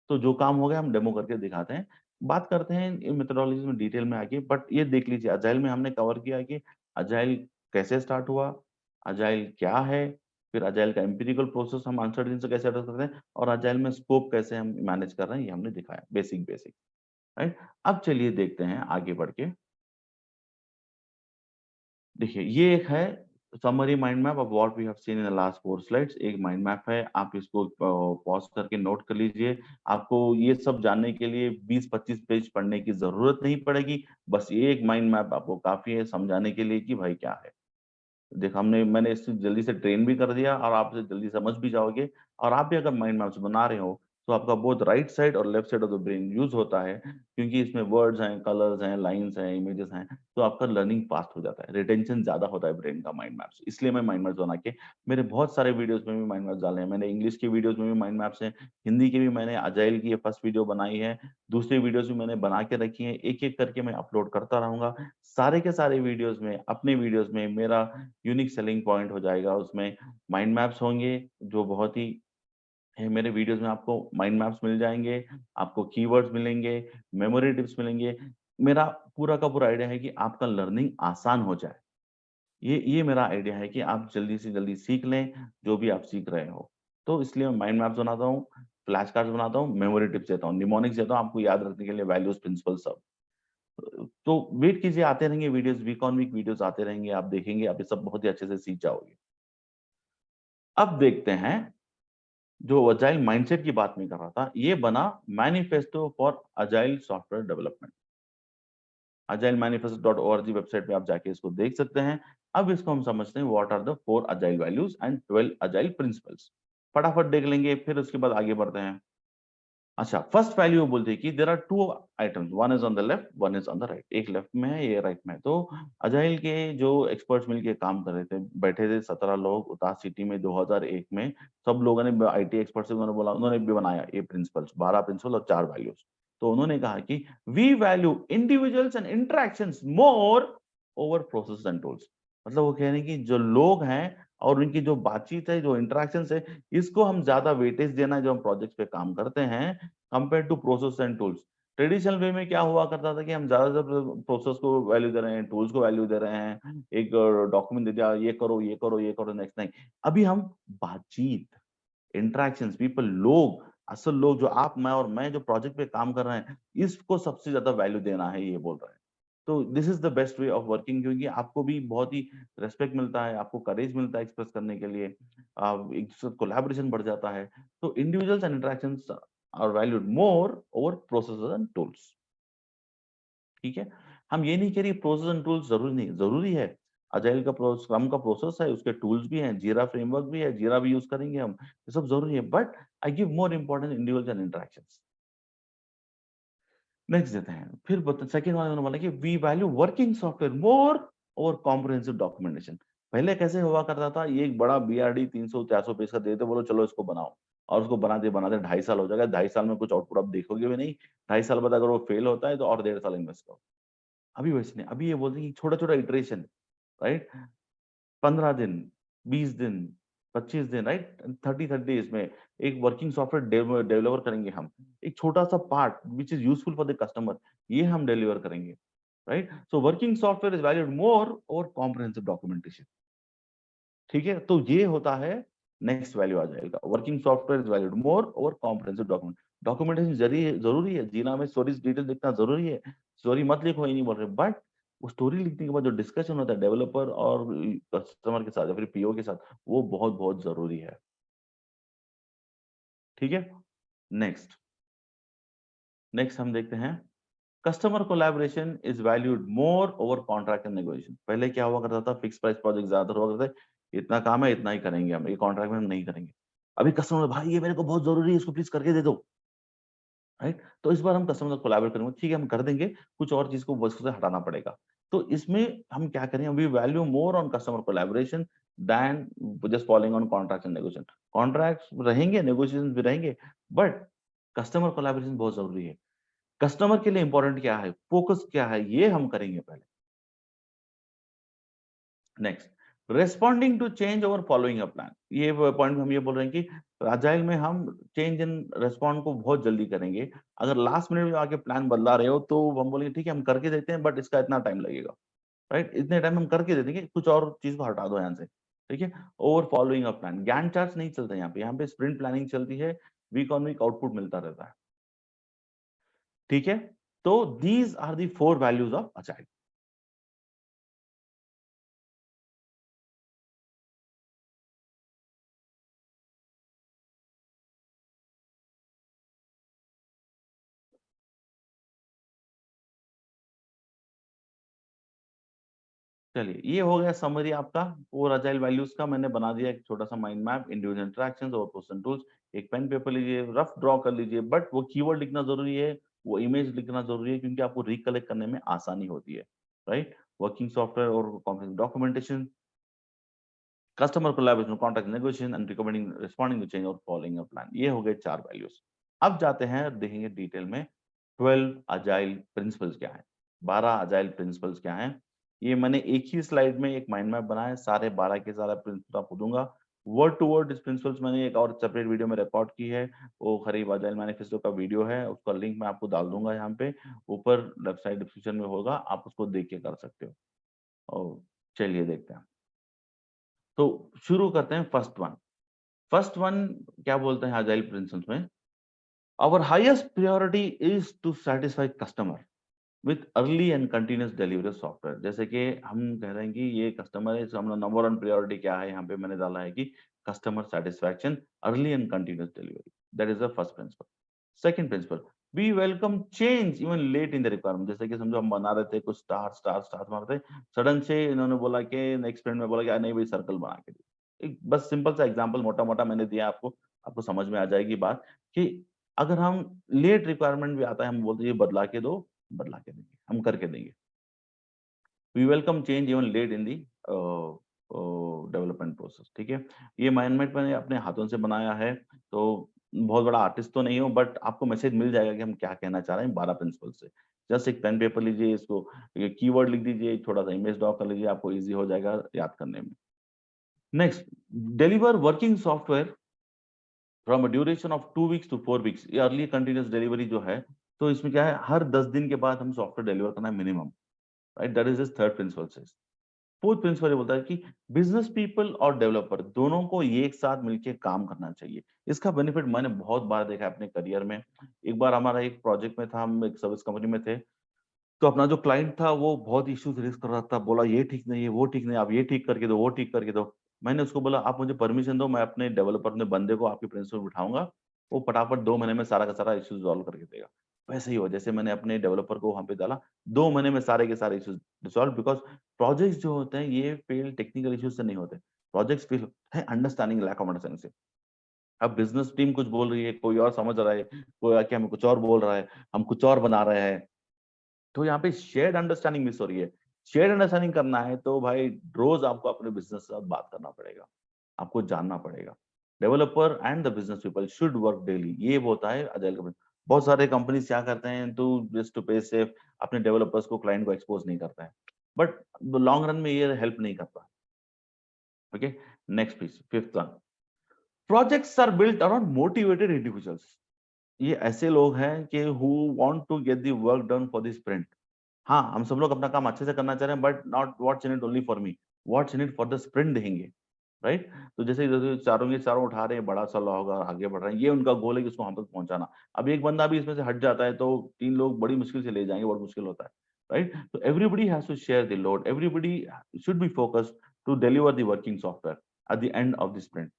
तो जो काम हो गया हम डेमो करके दिखाते हैं। बात करते हैं इन मेथोडोलॉजीज में डिटेल में आगे, बट ये देख लीजिए अजाइल में हमने कवर किया कि अजाइल कैसे स्टार्ट हुआ, अजाइल क्या है, फिर अजाइल का एम्पिरिकल प्रोसेस हम अनसर्टेनिटी से कैसे एड्रेस करते हैं, और अजाइल में स्कोप कैसे हम मैनेज कर रहे हैं, ये हमने दिखाया बेसिक बेसिक, राइट? अब चलिए देखते हैं आगे बढ़ के। देखिए ये एक है summary mind map of what we have seen in the last 4 slides. एक माइंड मैप है, आप इसको पॉज़ करके नोट कर लीजिए। आपको ये सब जानने के लिए 20-25 पेज पढ़ने की ज़रूरत नहीं पड़ेगी। बस ये एक माइंड मैप आपको काफ़ी है समझाने के लिए कि भाई क्या है। देखो मैंने इसको जल्दी से ट्रेन भी कर दिया और आप इसे जल्दी समझ भी जाओगे। और आप भी अगर माइंड मैप्स बना रहे हो, तो आपका बोथ राइट साइड और left side of the brain use होता है, क्योंकि इसमें वर्ड्स हैं, कलर्स हैं, लाइन्स हैं, इमेजेस हैं, तो आपका लर्निंग फास्ट हो जाता है, रिटेंशन ज़्यादा होता है ब्रेन का माइंड मैप्स। इसलिए मैं माइंड मैप्स बना के मेरे बहुत सारे वीडियोज़ में भी माइंड मैप्स डाले हैं। मैंने इंग्लिश के वीडियोज़ में भी माइंड मैप्स हैं, हिंदी की भी मैंने अजाइल की ये फर्स्ट वीडियो बनाई है, दूसरी वीडियोज़ भी मैंने बना के रखी हैं, एक-एक करके मैं अपलोड करता रहूँगा। सारे के सारे वीडियोज़ में, अपने वीडियोज़ में मेरा यूनिक सेलिंग पॉइंट हो जाएगा, उसमें माइंड मैप्स होंगे जो बहुत ही है। मेरे वीडियोज़ में आपको माइंड मैप्स मिल जाएँगे, आपको कीवर्ड्स मिलेंगे, मेमोरी टिप्स मिलेंगे। मेरा पूरा का पूरा आइडिया है कि आपका लर्निंग आसान हो जाए। ये मेरा आइडिया है कि आप जल्दी से जल्दी सीख लें, जो भी आप सीख रहे हो। तो इसलिए मैं माइंड मैप्स बनाता हूँ, फ्लैश कार्ड्स बनाता हूँ, मेमोरी टिप्स देता हूँ, निमोनिक्स देता हूँ आपको याद रखने के लिए, वैल्यूज़, प्रिंसिपल सब। तो वेट कीजिए, आते रहेंगे videos, week on week videos आते रहेंगे, आप देखेंगे, आप ये सब बहुत ही अच्छे से सीख जाओगे। अब देखते हैं, जो अजाइल माइंडसेट की बात मैं कर रहा था, ये बना manifesto for agile software development. agilemanifesto.org website पे आप जाके इसको देख सकते हैं। अब इसको हम समझते हैं, what are the 4 agile values and 12 agile principles. फटाफट देख लेंगे, फिर उसके बाद आगे बढ़ते हैं। अच्छा, फर्स्ट वैल्यू बोलते हैं कि there are 2 items, one is on the left, one is on the right. एक लेफ्ट में है, ये राइट में है। तो अजाइल के जो एक्सपर्ट्स मिलके काम कर रहे थे, बैठे थे 17 लोग उतास सिटी में 2001 में। सब लोगों ने, आईटी एक्सपर्ट्स, उन्होंने बोला, उन्होंने भी बनाया ये प्रिंसिपल्स, 12 प्रिंसिपल और 4 वैल्यूज। तो उन्होंने कहा कि we value individuals and interactions more over process and tools. मतलब वो कह रहे हैं कि जो लोग हैं और उनकी जो बातचीत है, जो इंटरेक्शन है, इसको हम ज्यादा वेटेज देना है जो हम प्रोजेक्ट पे काम करते हैं, compare to process and tools. Traditional way में क्या हुआ करता था कि हम ज्यादातर प्रोसेस को वैल्यू दे रहे हैं, टूल्स को वैल्यू दे रहे हैं, एक डॉक्यूमेंट दे दिया, ये करो ये करो ये करो, नेक्स्ट नहीं। अभी हम बातचीत, इंटरेक्शंस, पीपल, लोग, असल लोग, जो आप, मैं जो प्रोजेक्ट पे काम कर रहे हैं, इसको सबसे ज्यादा वैल्यू देना है, ये बोल रहे हैं। तो this is the best way of working, क्योंकि आपको भी बहुत ही रेस्पेक्ट मिलता है, आपको करेज मिलता है एक्सप्रेस करने के लिए, एक दूसरे कोलैबोरेशन बढ़ जाता है। तो individuals and interactions are valued more over processes and tools. ठीक है, हम ये नहीं कह रहे प्रोसेस एंड टूल्स जरूरी नहीं, जरूरी है। अजाइल का स्क्रम का प्रोसेस है, उसके टूल्स भी हैं, जीरा फ्रेमवर्क भी है, जीरा भी यूज करेंगे हम, ये सब जरूरी है, but I give more importance individuals and interactions. Next देते हैं, फिर सेकंड वाला उन्होंने बोला कि वी वैल्यू वर्किंग सॉफ्टवेयर मोर और कॉम्प्रिहेंसिव डॉक्यूमेंटेशन। पहले कैसे हुआ करता था, ये एक बड़ा बीआरडी 300-400 पेज का देते, बोलो चलो इसको बनाओ, और उसको बनाते बनाते 2.5 साल हो जाएगा, 2.5 साल में कुछ आउटपुट आप देखोगे भी नहीं, 2.5 साल बाद अगर वो फेल होता है तो और 1.5 साल इन्वेस्ट करो। अभी वैसे नहीं, अभी ये बोलते हैं कि छोटा छोटा इटरेशन, राइट, 15 दिन, 20 दिन, 25 दिन, राइट, 30 डेज में एक वर्किंग सॉफ्टवेयर डेवलपर करेंगे हम, एक छोटा सा part which is useful for the customer, ये हम डिलीवर करेंगे, right. So working software is valued more और कॉम्प्रिहेंसिव डॉक्यूमेंटेशन। ठीक है, तो ये होता है नेक्स्ट वैल्यू आ जाएगा, working software is valued more और कॉम्प्रिहेंसिव डॉक्यूमेंटेशन जरूरी है, जीना में स्टोरीज डिटेल लिखना जरूरी है, स्टोरी मत लिखो ये नहीं बोल रहे, बट वो स्टोरी लिखने के बाद जो डिस्कशन होता है डेवलपर और कस्टमर के साथ या फिर पीओ के साथ, वो बहुत बहुत जरूरी है। ठीक है, नेक्स्ट नेक्स्ट हम देखते हैं, customer collaboration is valued more over contract and negotiation. पहले क्या हुआ करता था, फिक्स प्राइस प्रोजेक्ट ज्यादातर हुआ करता है, इतना काम है इतना ही करेंगे हम, ये कॉन्ट्रैक्ट में हम नहीं करेंगे। अभी कस्टमर, भाई ये मेरे को बहुत जरूरी है, इसको प्लीज करके दे दो, राइट। तो इस बार हम कस्टमर से कोलैबोरेट करेंगे, ठीक है हम कर देंगे, कुछ और चीज को बस से हटाना पड़ेगा। तो इसमें हम क्या करें, we value more on customer collaboration then just following on contract and negotiation. Contracts रहेंगे, नेगोशिएशन भी रहेंगे, बट कस्टमर कोलैबोरेशन बहुत जरूरी है। कस्टमर के लिए इंपॉर्टेंट क्या है, फोकस क्या है, ये हम करेंगे पहले। नेक्स्ट, रेस्पॉन्डिंग टू चेंज और फॉलोइंग अ प्लान। ये पॉइंट हम ये बोल रहे हैं कि अजाइल में हम चेंज इन रेस्पॉन्ड को बहुत जल्दी करेंगे। अगर लास्ट मिनट में आके प्लान बदला रहे हो तो हम बोलेंगे ठीक है हम करके देते हैं, बट इसका इतना टाइम लगेगा, राइट, इतने टाइम हम करके दे देंगे, कुछ और चीज को हटा दो यहाँ से। ठीक है, over following a plan, Gantt chart नहीं चलता यहाँ पे स्प्रिंट प्लानिंग चलती है, वीक ऑन वीक आउटपुट मिलता रहता है। ठीक है, तो these are the 4 values of agile. चलिए, ये हो गया समरी आपका, फोर अजाइल वैल्यूज का मैंने बना दिया एक छोटा सा माइंड मैप, इंडिविजुअल इंटरेक्शंस और पर्सन टूल्स। एक पेन पेपर लीजिए, रफ ड्रॉ कर लीजिए, बट वो कीवर्ड लिखना जरूरी है, वो इमेज लिखना जरूरी है, क्योंकि आपको रिकलेक्ट करने में आसानी होती है, राइट। वर्किंग सॉफ्टवेयर और documentation, customer collaboration, contract negotiation and recommending, responding to change और फॉलोइंग अ प्लान। ये हो गए 4 वैल्यूज। अब जाते हैं, देखेंगे डिटेल में 12 अजाइल प्रिंसिपल्स क्या है, 12 अजाइल प्रिंसिपल्स क्या है। ये मैंने एक ही स्लाइड में एक माइंड मैप बनाया है, सारे 12 के सारा प्रिंसिपल आपको दूंगा। वर्ड टू वर्ड इस प्रिंसिपल्स मैंने एक और सेपरेट वीडियो में रिकॉर्ड की है, वो खरीब अजाइल मैनिफेस्टो का वीडियो है, उसका लिंक मैं आपको डाल दूंगा यहाँ पे ऊपर लेफ्ट साइड डिस्क्रिप्शन में होगा, आप उसको देख के कर सकते हो। और चलिए देखते हैं, तो शुरू करते हैं फर्स्ट वन। फर्स्ट वन क्या बोलते हैं अजाइल प्रिंसिपल्स में, our highest priority is to satisfy customer with early and continuous delivery software. जैसे कि हम कह रहे हैं कि ये कस्टमर है, हम नंबर वन प्रायोरिटी क्या है, यहाँ पे मैंने डाला है कि customer satisfaction, early and continuous delivery, that is the first principle. Second principle, we welcome change even late in the requirement. जैसे कि समझो हम बना रहे थे, कुछ स्टार स्टार स्टार मारते, सडन से इन्होंने बोला कि नेक्स्ट फ्रेंड में बोला कि नहीं भाई सर्कल बना के दो। एक बस सिंपल सा एग्जांपल मोटा मोटा मैंने दिया आपको, आपको समझ में आ जाएगी बात कि अगर हम लेट रिक्वायरमेंट भी आता है, हम बोलते हैं ये बदला के दो, बदला के देंगे, हम करके देंगे। We welcome change even late in the development process. ठीक है, ये माइंडमेट मैंने अपने हाथों से बनाया है, तो बहुत बड़ा आर्टिस्ट तो नहीं हूँ, बट आपको मैसेज मिल जाएगा कि हम क्या कहना चाह रहे हैं 12 प्रिंसिपल से। जस्ट एक पेन पेपर लीजिए, इसको कीवर्ड लिख दीजिए, थोड़ा सा इमेज ड्रॉ कर लीजिए, आपको ईज़ी हो जाएगा याद करने में। Next, deliver working software from a duration of 2 weeks to 4 weeks. ये अर्ली कंटीन्यूअस डिलीवरी जो है, तो इसमें क्या है, हर 10 दिन के बाद हम सॉफ्टवेयर डिलीवर करना है minimum, right? That is his third principle says. Fourth principle ये बोलता है कि बिजनेस पीपल और डेवलपर दोनों को ये एक साथ मिलके काम करना चाहिए। इसका बेनिफिट मैंने बहुत बार देखा है अपने करियर में। एक बार हमारा एक प्रोजेक्ट में था, हम एक सर्विस कंपनी में थे, तो अपना जो क्लाइंट था वो बहुत इश्यूज रेज़ कर रहा था, बोला ये ठीक नहीं है, वो ठीक नहीं है, आप ये ठीक करके दो, वो ठीक करके दो। मैंने उसको बोला आप मुझे परमिशन दो, मैं अपने डेवलपर अपने बंदे को आपके प्रिंसिपल बिठाऊँगा, वो फटाफट 2 महीने में सारा का सारा इश्यूज सॉल्व करके देगा। वैसे ही हुआ, जैसे मैंने अपने डेवलपर को वहाँ पे डाला, 2 महीने में सारे के सारे इश्यूज रिज़ॉल्व। बिकॉज़ प्रोजेक्ट्स जो होते हैं ये फेल टेक्निकल इश्यूज से नहीं होते। प्रोजेक्ट्स फेल होते हैं अंडरस्टैंडिंग, लैक ऑफ अंडरस्टैंडिंग से। अब बिज़नेस टीम कुछ बोल रही है, कोई और समझ रहा है, कोई आके हमें कुछ और बोल रहा है, हम कुछ और बना रहे हैं। तो यहाँ पे शेयर्ड अंडरस्टैंडिंग मिस हो रही है। शेयर्ड अंडरस्टैंडिंग करना है तो भाई रोज़ आपको अपने बिज़नेस के साथ बात करना पड़ेगा, आपको जानना पड़ेगा। Developer and the business people should work daily, ये वो होता है अजाइल का। बहुत सारे कंपनीज़ क्या करते हैं, तो जस्ट टू पे सेफ अपने डेवलपर्स को, क्लाइंट को एक्सपोज़ नहीं करते हैं। बट लॉन्ग रन में ये हेल्प नहीं करता। Okay, next please, fifth one, projects are built around motivated individuals. ये ऐसे लोग हैं कि who want to get the work done for the sprint. हाँ, हम सब लोग अपना काम अच्छे से करना चाह रहे हैं, but not what's in it only for me, what's in it for the sprint देखेंगे, राइट? तो जैसे जैसे चारों के चारों उठा रहे हैं, बड़ा सा होगा, आगे बढ़ रहे हैं, ये उनका गोल है कि उसको वहां तक पहुंचाना। अब एक बंदा भी इसमें से हट जाता है तो 3 लोग बड़ी मुश्किल से ले जाएंगे, बहुत मुश्किल होता है, राइट? तो everybody has to share the load, everybody should be focused to deliver the working software at the end of the sprint.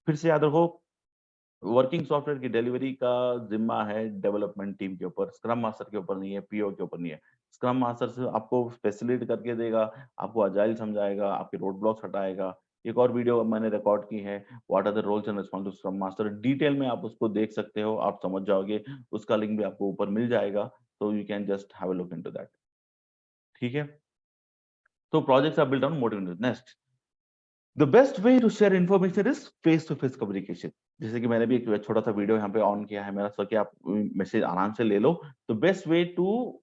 फिर से याद रखो, वर्किंग सॉफ्टवेयर की डिलीवरी का जिम्मा है डेवलपमेंट टीम के ऊपर, स्क्रम मास्टर के ऊपर नहीं है, पीओ के ऊपर नहीं है। स्क्रम मास्टर से आपको फैसिलिटेट करके देगा, आपको अजाइल समझाएगा, आपके रोड ब्लॉक्स हटाएगा। एक और वीडियो मैंने रिकॉर्ड की है, what are the roles and responsibilities scrum master, detail में आप उसको देख सकते हो, आप समझ जाओगे। उसका लिंक भी आपको ऊपर मिल जाएगा, तो you can just have a look into that. ठीक है? तो projects are built on motivation. Next, the best way to share information is face to face communication. जैसे कि मैंने भी एक छोटा सा वीडियो यहाँ पे ऑन किया है मेरा, ताकि आप मैसेज आराम से ले लो। तो best way to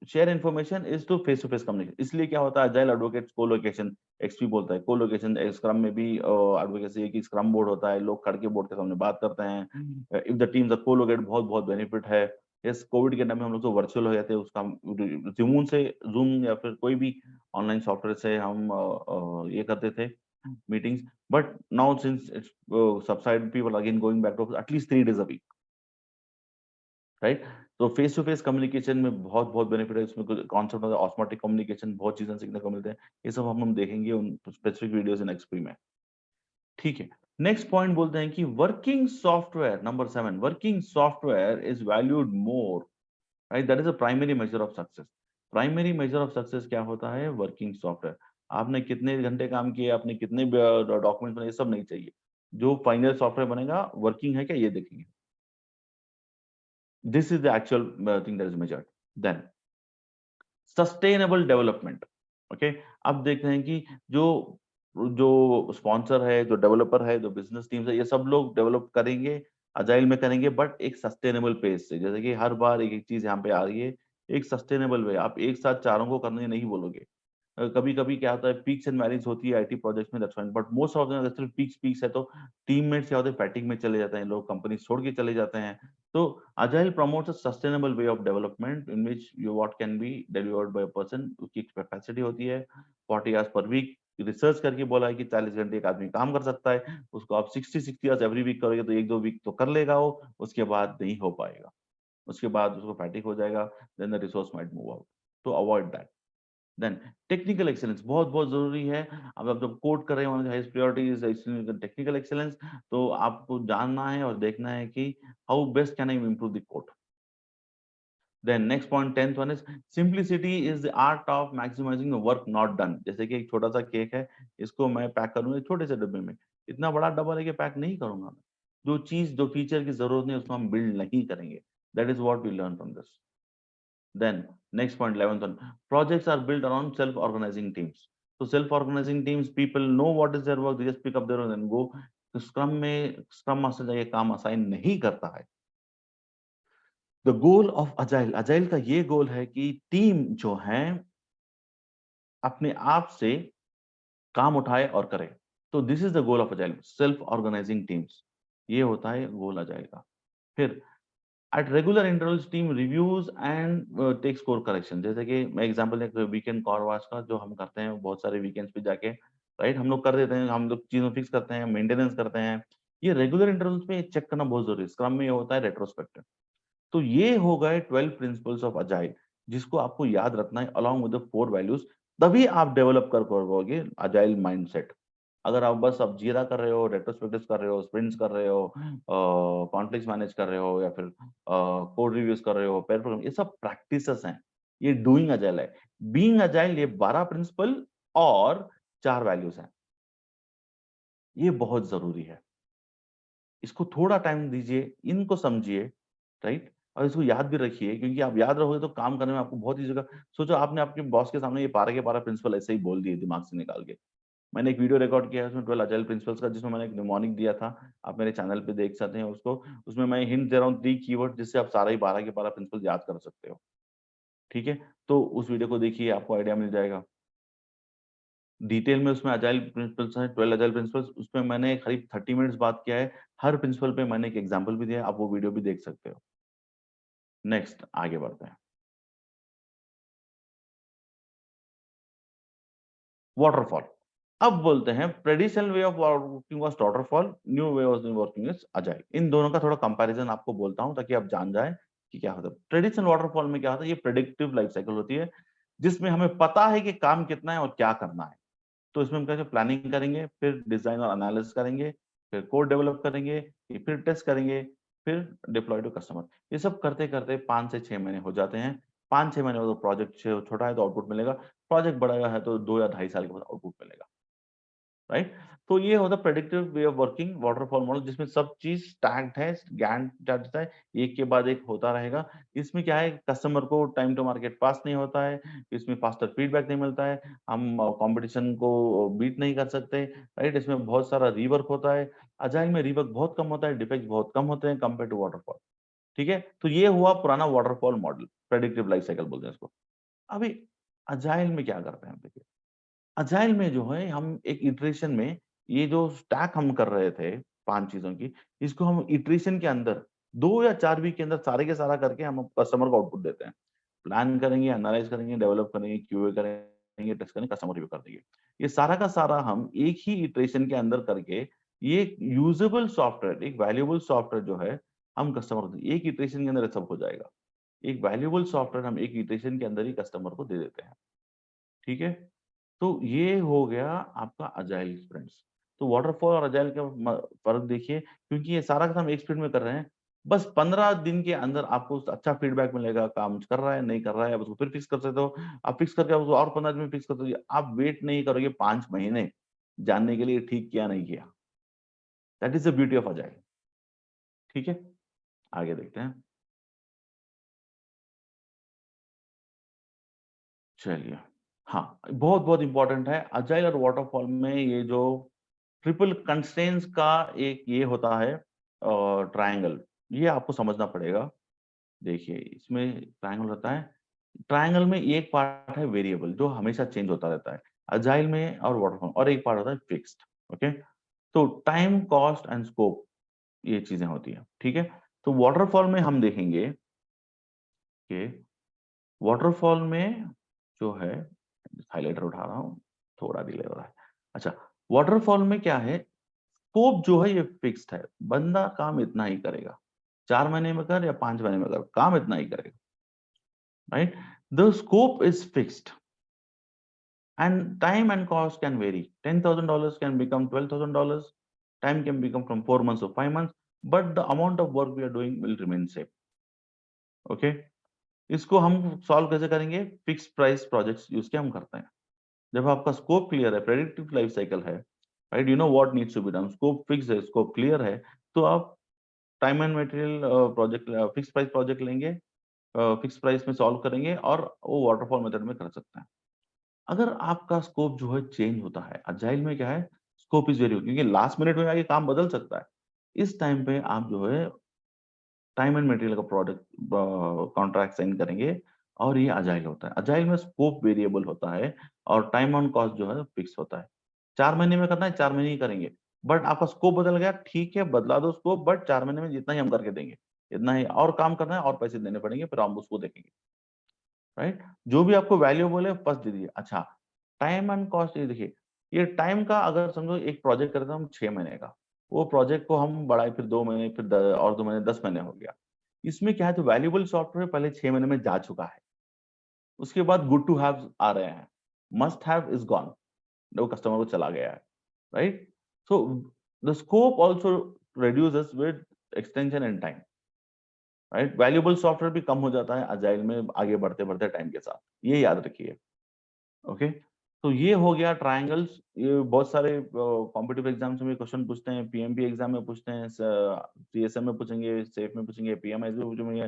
share information is to face communication. इसलिए क्या होता है, अजाइल एडवोकेट्स कोलोकेशन, एक्सपी बोलता है कोलोकेशन। स्क्रम में भी एडवोकेसी है कि स्क्रम बोर्ड होता है, लोग खड़ के बोर्ड के सामने बात करते हैं। इफ द टीम्स आर कोलोकेट, बहुत बहुत बेनिफिट है। इस कोविड के टाइम में हम लोग तो वर्चुअल हो जाते हैं, उसका जूम से, जूम या फिर कोई भी ऑनलाइन सॉफ्टवेयर से हम ये करते थे meetings. But now since it's subsided, people are again going back to at least 3 days a week, right? तो फेस टू फेस कम्युनिकेशन में बहुत बहुत बेनिफिट है। इसमें कुछ कॉन्सेप्ट होता है ऑस्मोटिक कम्युनिकेशन, बहुत चीजें सीखने को मिलते हैं। ये सब हम देखेंगे उन स्पेसिफिक वीडियोस इन एक्सपी में। ठीक है, नेक्स्ट पॉइंट बोलते हैं कि working software, number 7, working software is valued more, right? That is a primary measure of success. Primary measure of success क्या होता है? Working software. आपने कितने घंटे काम किए, आपने कितने डॉक्यूमेंट बनाए, ये सब नहीं चाहिए। जो फाइनल सॉफ्टवेयर बनेगा, वर्किंग है क्या, ये देखेंगे। This is the actual thing that is measured. Then sustainable development. Okay, अब देख रहे हैं कि जो जो स्पॉन्सर है, जो डेवलपर है, जो बिजनेस टीम्स है, ये सब लोग डेवलप करेंगे, अजाइल में करेंगे, बट एक सस्टेनेबल पेस से। जैसे कि हर बार एक एक चीज यहाँ पे आ रही है, एक सस्टेनेबल वे। आप एक साथ चारों को करने नहीं बोलोगे। कभी-कभी क्या होता है, पीक्स एंड वैलीज होती है आईटी प्रोजेक्ट्स में, that's fine, but most of the अगर सिर्फ पीक्स पीक्स है तो टीममेट्स क्या होते हैं, फैटिग में चले जाते हैं, लोग कंपनी छोड़ के चले जाते हैं। तो agile promotes a sustainable way of development in which you what can be delivered by a person, उसकी कैपेसिटी होती है 40 आवर्स पर वीक। रिसर्च करके बोला है कि 40 घंटे एक आदमी काम कर सकता है, उसको आप 60 आवर्स एवरी वीक करोगे तो 1-2 वीक तो कर लेगा वो, उसके बाद नहीं हो पाएगा। उसके बाद उसको फैटिग हो जाएगा, then the resource might move out. तो avoid that. Then technical excellence बहुत बहुत जरूरी है। अब आप जब कोड कर रहे हो, highest priority is technical excellence. तो आपको जानना है और देखना है कि how best can I improve the code. Then next point, 10th one is simplicity is the art of maximising the work not done. जैसे कि एक छोटा सा केक है, इसको मैं पैक करूंगा छोटे से डब्बे में, इतना बड़ा डब्बा लेके पैक नहीं करूंगा मैं। जो चीज, जो फीचर की जरूरत नहीं, उसको हम बिल्ड नहीं करेंगे। That is what we learn from this. Then next point, 11th one, projects are built around self-organizing teams. So self-organizing teams, people know what is their work, they just pick up their own and go. Scrum master जाके काम assign नहीं करता है। The goal of agile, agile का ये गोल है कि team जो है अपने आप से काम उठाए और करे। तो this is the goal of agile, self organising teams, ये होता है गोल अजाइल का। फिर at regular intervals team reviews and takes course correction. जैसे कि मैं एग्जांपल एक वीकेंड कॉरवाच का जो हम करते हैं बहुत सारे वीकेंड्स पे जाके, राइट, हम लोग कर देते हैं, हम लोग चीजों फिक्स करते हैं, मेंटेनेंस करते हैं। ये रेगुलर इंटरवल्स पे चेक करना बहुत जरूरी है। स्क्रम में ये होता है रेट्रोस्पेक्टिव। तो ये हो गए 12 प्रिंसिपल्स ऑफ अजाइल, जिसको आपको याद रखना है अलॉन्ग विद द 4 वैल्यूज। तभी आप डेवलप कर पाओगे अजाइल माइंडसेट। अगर आप बस अब जीरा कर रहे हो, रेट्रोस्पेक्टिव्स कर रहे हो, स्प्रिंट्स कर रहे हो, कॉन्फ्लिक्ट्स मैनेज कर रहे हो, या फिर कोड रिव्यूज कर रहे हो, पेयर प्रोग्राम, ये सब प्रैक्टिसेस हैं। ये डूइंग अजाइल है। बीइंग अजाइल ये 12 प्रिंसिपल और 4 वैल्यूज हैं। ये बहुत जरूरी है। इसको थोड़ा टाइम दीजिए, इनको समझिए, राइट, और इसको याद भी रखिए, क्योंकि आप याद रखोगे तो काम करने में आपको बहुत ईजी होगा। सोचो आपने आपके बॉस के सामने ये 12 के 12 प्रिंसिपल ऐसे ही बोल दिए दिमाग से निकाल के। मैंने एक वीडियो रिकॉर्ड किया है उसमें 12 अजाइल प्रिंसिपल्स का, जिसमें मैंने एक निमोनिक दिया था। आप मेरे चैनल पे देख सकते हैं उसको। उसमें मैं हिंट दे रहा हूँ 3 कीवर्ड, जिससे आप सारा ही 12 के 12 प्रिंसिपल याद कर सकते हो। ठीक है, तो उस वीडियो को देखिए, आपको आइडिया मिल जाएगा। डिटेल में उसमें अजाइल प्रिंसिपल्स हैं, 12 अजाइल प्रिंसिपल्स, उसमें मैंने करीब 30 मिनट्स बात किया है। हर प्रिंसिपल पे मैंने एक एग्जांपल भी दिया है, आप वो वीडियो भी देख सकते हो। नेक्स्ट आगे बढ़ते हैं। वाटरफॉल। अब बोलते हैं traditional way of working was waterfall, new way of working is agile. इन दोनों का थोड़ा कंपैरिजन आपको बोलता हूं ताकि आप जान जाए कि क्या होता है। ट्रेडिशनल वाटरफॉल में क्या होता है, ये प्रेडिक्टिव लाइफ साइकिल होती है, जिसमें हमें पता है कि काम कितना है और क्या करना है। तो इसमें हम कैसे प्लानिंग करेंगे, फिर डिजाइन और एनालिसिस करेंगे, फिर कोड डेवलप करेंगे, फिर टेस्ट करेंगे, फिर डिप्लॉय टू कस्टमर। ये सब करते करते 5 से 6 महीने हो जाते हैं। 5-6 महीने बाद प्रोजेक्ट छोटा है तो आउटपुट मिलेगा, प्रोजेक्ट बड़ा है तो 2 या 2.5 साल के बाद आउटपुट मिलेगा, राइट। तो ये होता है predictive way of working waterfall model, जिसमें सब चीज स्टैक्ड है, गैंट चार्ट है, एक के बाद एक होता रहेगा। इसमें क्या है, कस्टमर को टाइम टू मार्केट पास नहीं होता है, इसमें फास्टर फीडबैक नहीं मिलता है, हम कंपटीशन को बीट नहीं कर सकते, राइट। इसमें बहुत सारा रीवर्क होता है। अजाइल में रीवर्क बहुत कम होता है, डिफेक्ट बहुत कम होते हैं कंपेयर टू वाटरफॉल। ठीक है, तो ये हुआ पुराना waterfall model, predictive life cycle बोलते हैं इसको। अभी अजाइल में क्या करते हैं, देखिए। अजाइल में जो है हम एक इटरेशन में, ये जो स्टैक हम कर रहे थे 5 चीज़ों की, इसको हम इटरेशन के अंदर 2 या 4 वीक के अंदर सारे के सारा करके हम कस्टमर को आउटपुट देते हैं। प्लान करेंगे, एनालाइज़ करेंगे, डेवलप करेंगे, क्यूए करेंगे, टेस्ट करेंगे, कस्टमर रिव्यू कर देंगे। ये सारा का सारा हम एक ही इटरेशन के अंदर करके, ये एक यूजेबल सॉफ्टवेयर, एक वैल्यूएबल सॉफ्टवेयर जो है, हम कस्टमर को एक इटरेशन के अंदर ये सब हो जाएगा। एक वैल्यूएबल सॉफ्टवेयर हम एक इटरेशन के अंदर ही कस्टमर को दे देते हैं। ठीक है? तो ये हो गया आपका अजाइल स्प्रिंट्स। तो वाटरफॉल और अजाइल का फर्क देखिए, क्योंकि ये सारा काम एक स्प्रिंट में कर रहे हैं। बस 15 दिन के अंदर आपको अच्छा फीडबैक मिलेगा, काम कर रहा है नहीं कर रहा है, आप उसको फिर फिक्स कर सकते हो। आप फिक्स करके आप उसको और 15 दिन में फिक्स कर दोगे। आप वेट नहीं करोगे 5 महीने जानने के लिए ठीक किया नहीं किया। That is the beauty of agile. ठीक है, आगे देखते हैं। चलिए, हाँ, बहुत बहुत इंपॉर्टेंट है अजाइल और वाटरफॉल में, ये जो ट्रिपल कंस्ट्रेंट्स का एक ये होता है ट्रायंगल, ये आपको समझना पड़ेगा। देखिए, इसमें ट्रायंगल होता है, ट्रायंगल में एक पार्ट है वेरिएबल जो हमेशा चेंज होता रहता है, अजाइल में और वाटरफॉल, और एक पार्ट होता है फिक्स्ड। ओके, तो टाइम, कॉस्ट एंड स्कोप, ये चीजें होती है। ठीक है, तो वाटरफॉल में हम देखेंगे कि वाटरफॉल में जो है, हाइलाइटर उठा रहा हूँ, थोड़ा डिले हो रहा है। अच्छा, वाटरफॉल में क्या है, स्कोप जो है ये फिक्स्ड है, बंदा काम इतना ही करेगा, 4 महीने में कर या 5 महीने में कर, काम इतना ही करेगा, right. The scope is fixed and time and cost can vary. $10,000 can become $12,000. Time can become from 4 months to 5 months, but the amount of work we are doing will remain same. Okay, इसको हम solve कैसे करेंगे, fix price projects use के हम करते हैं। जब आपका स्कोप क्लियर है, प्रेडिक्टिव लाइफ साइकिल है, right, you know what needs to be done, scope fix है, स्कोप क्लियर है, तो आप time and material project, fix price project लेंगे, फिक्स प्राइस में सॉल्व करेंगे और वो वाटरफॉल मेथड में कर सकते हैं। अगर आपका स्कोप जो है चेंज होता है, अजाइल में क्या है, स्कोप इज वेरी, क्योंकि लास्ट मिनट में आगे काम बदल सकता है। इस टाइम पे आप जो है टाइम एंड मटेरियल का प्रोडक्ट कॉन्ट्रैक्ट साइन करेंगे, और ये अजाइल होता है। अजाइल में स्कोप वेरिएबल होता है और टाइम ऑन कॉस्ट जो है फिक्स होता है। 4 महीने में करना है 4 महीने ही करेंगे, बट आपका स्कोप बदल गया, ठीक है बदला दो स्कोप, बट 4 महीने में जितना ही हम करके देंगे, इतना ही और काम करना है और पैसे देने पड़ेंगे, फिर हम उसको देखेंगे, राइट। जो भी आपको वैल्यूएबल है फर्स्ट दे दीजिए। अच्छा, टाइम एंड कॉस्ट, ये देखिए, ये टाइम का अगर समझो एक प्रोजेक्ट करते हैं हम 6 महीने का, वो प्रोजेक्ट को हम बढ़ाए फिर 2 महीने, फिर और 2 महीने, 10 महीने हो गया। इसमें क्या है, जो वैल्यूएबल सॉफ्टवेयर पहले 6 महीने में जा चुका है, उसके बाद गुड टू हैव आ रहे हैं, मस्ट हैव इज गॉन, वो कस्टमर को चला गया है, right. So the scope also reduces with extension and time, right. Valuable software भी कम हो जाता है अजाइल में आगे बढ़ते बढ़ते टाइम के साथ, ये याद रखिए। ओके, तो ये हो गया ट्रायंगल्स। ये बहुत सारे कॉम्पिटिटिव एग्जाम्स में क्वेश्चन पूछते हैं, पीएमपी एग्जाम में पूछते हैं, सीएसएम में पूछेंगे, सेफ में पूछेंगे, पीएमआई में पूछेंगे।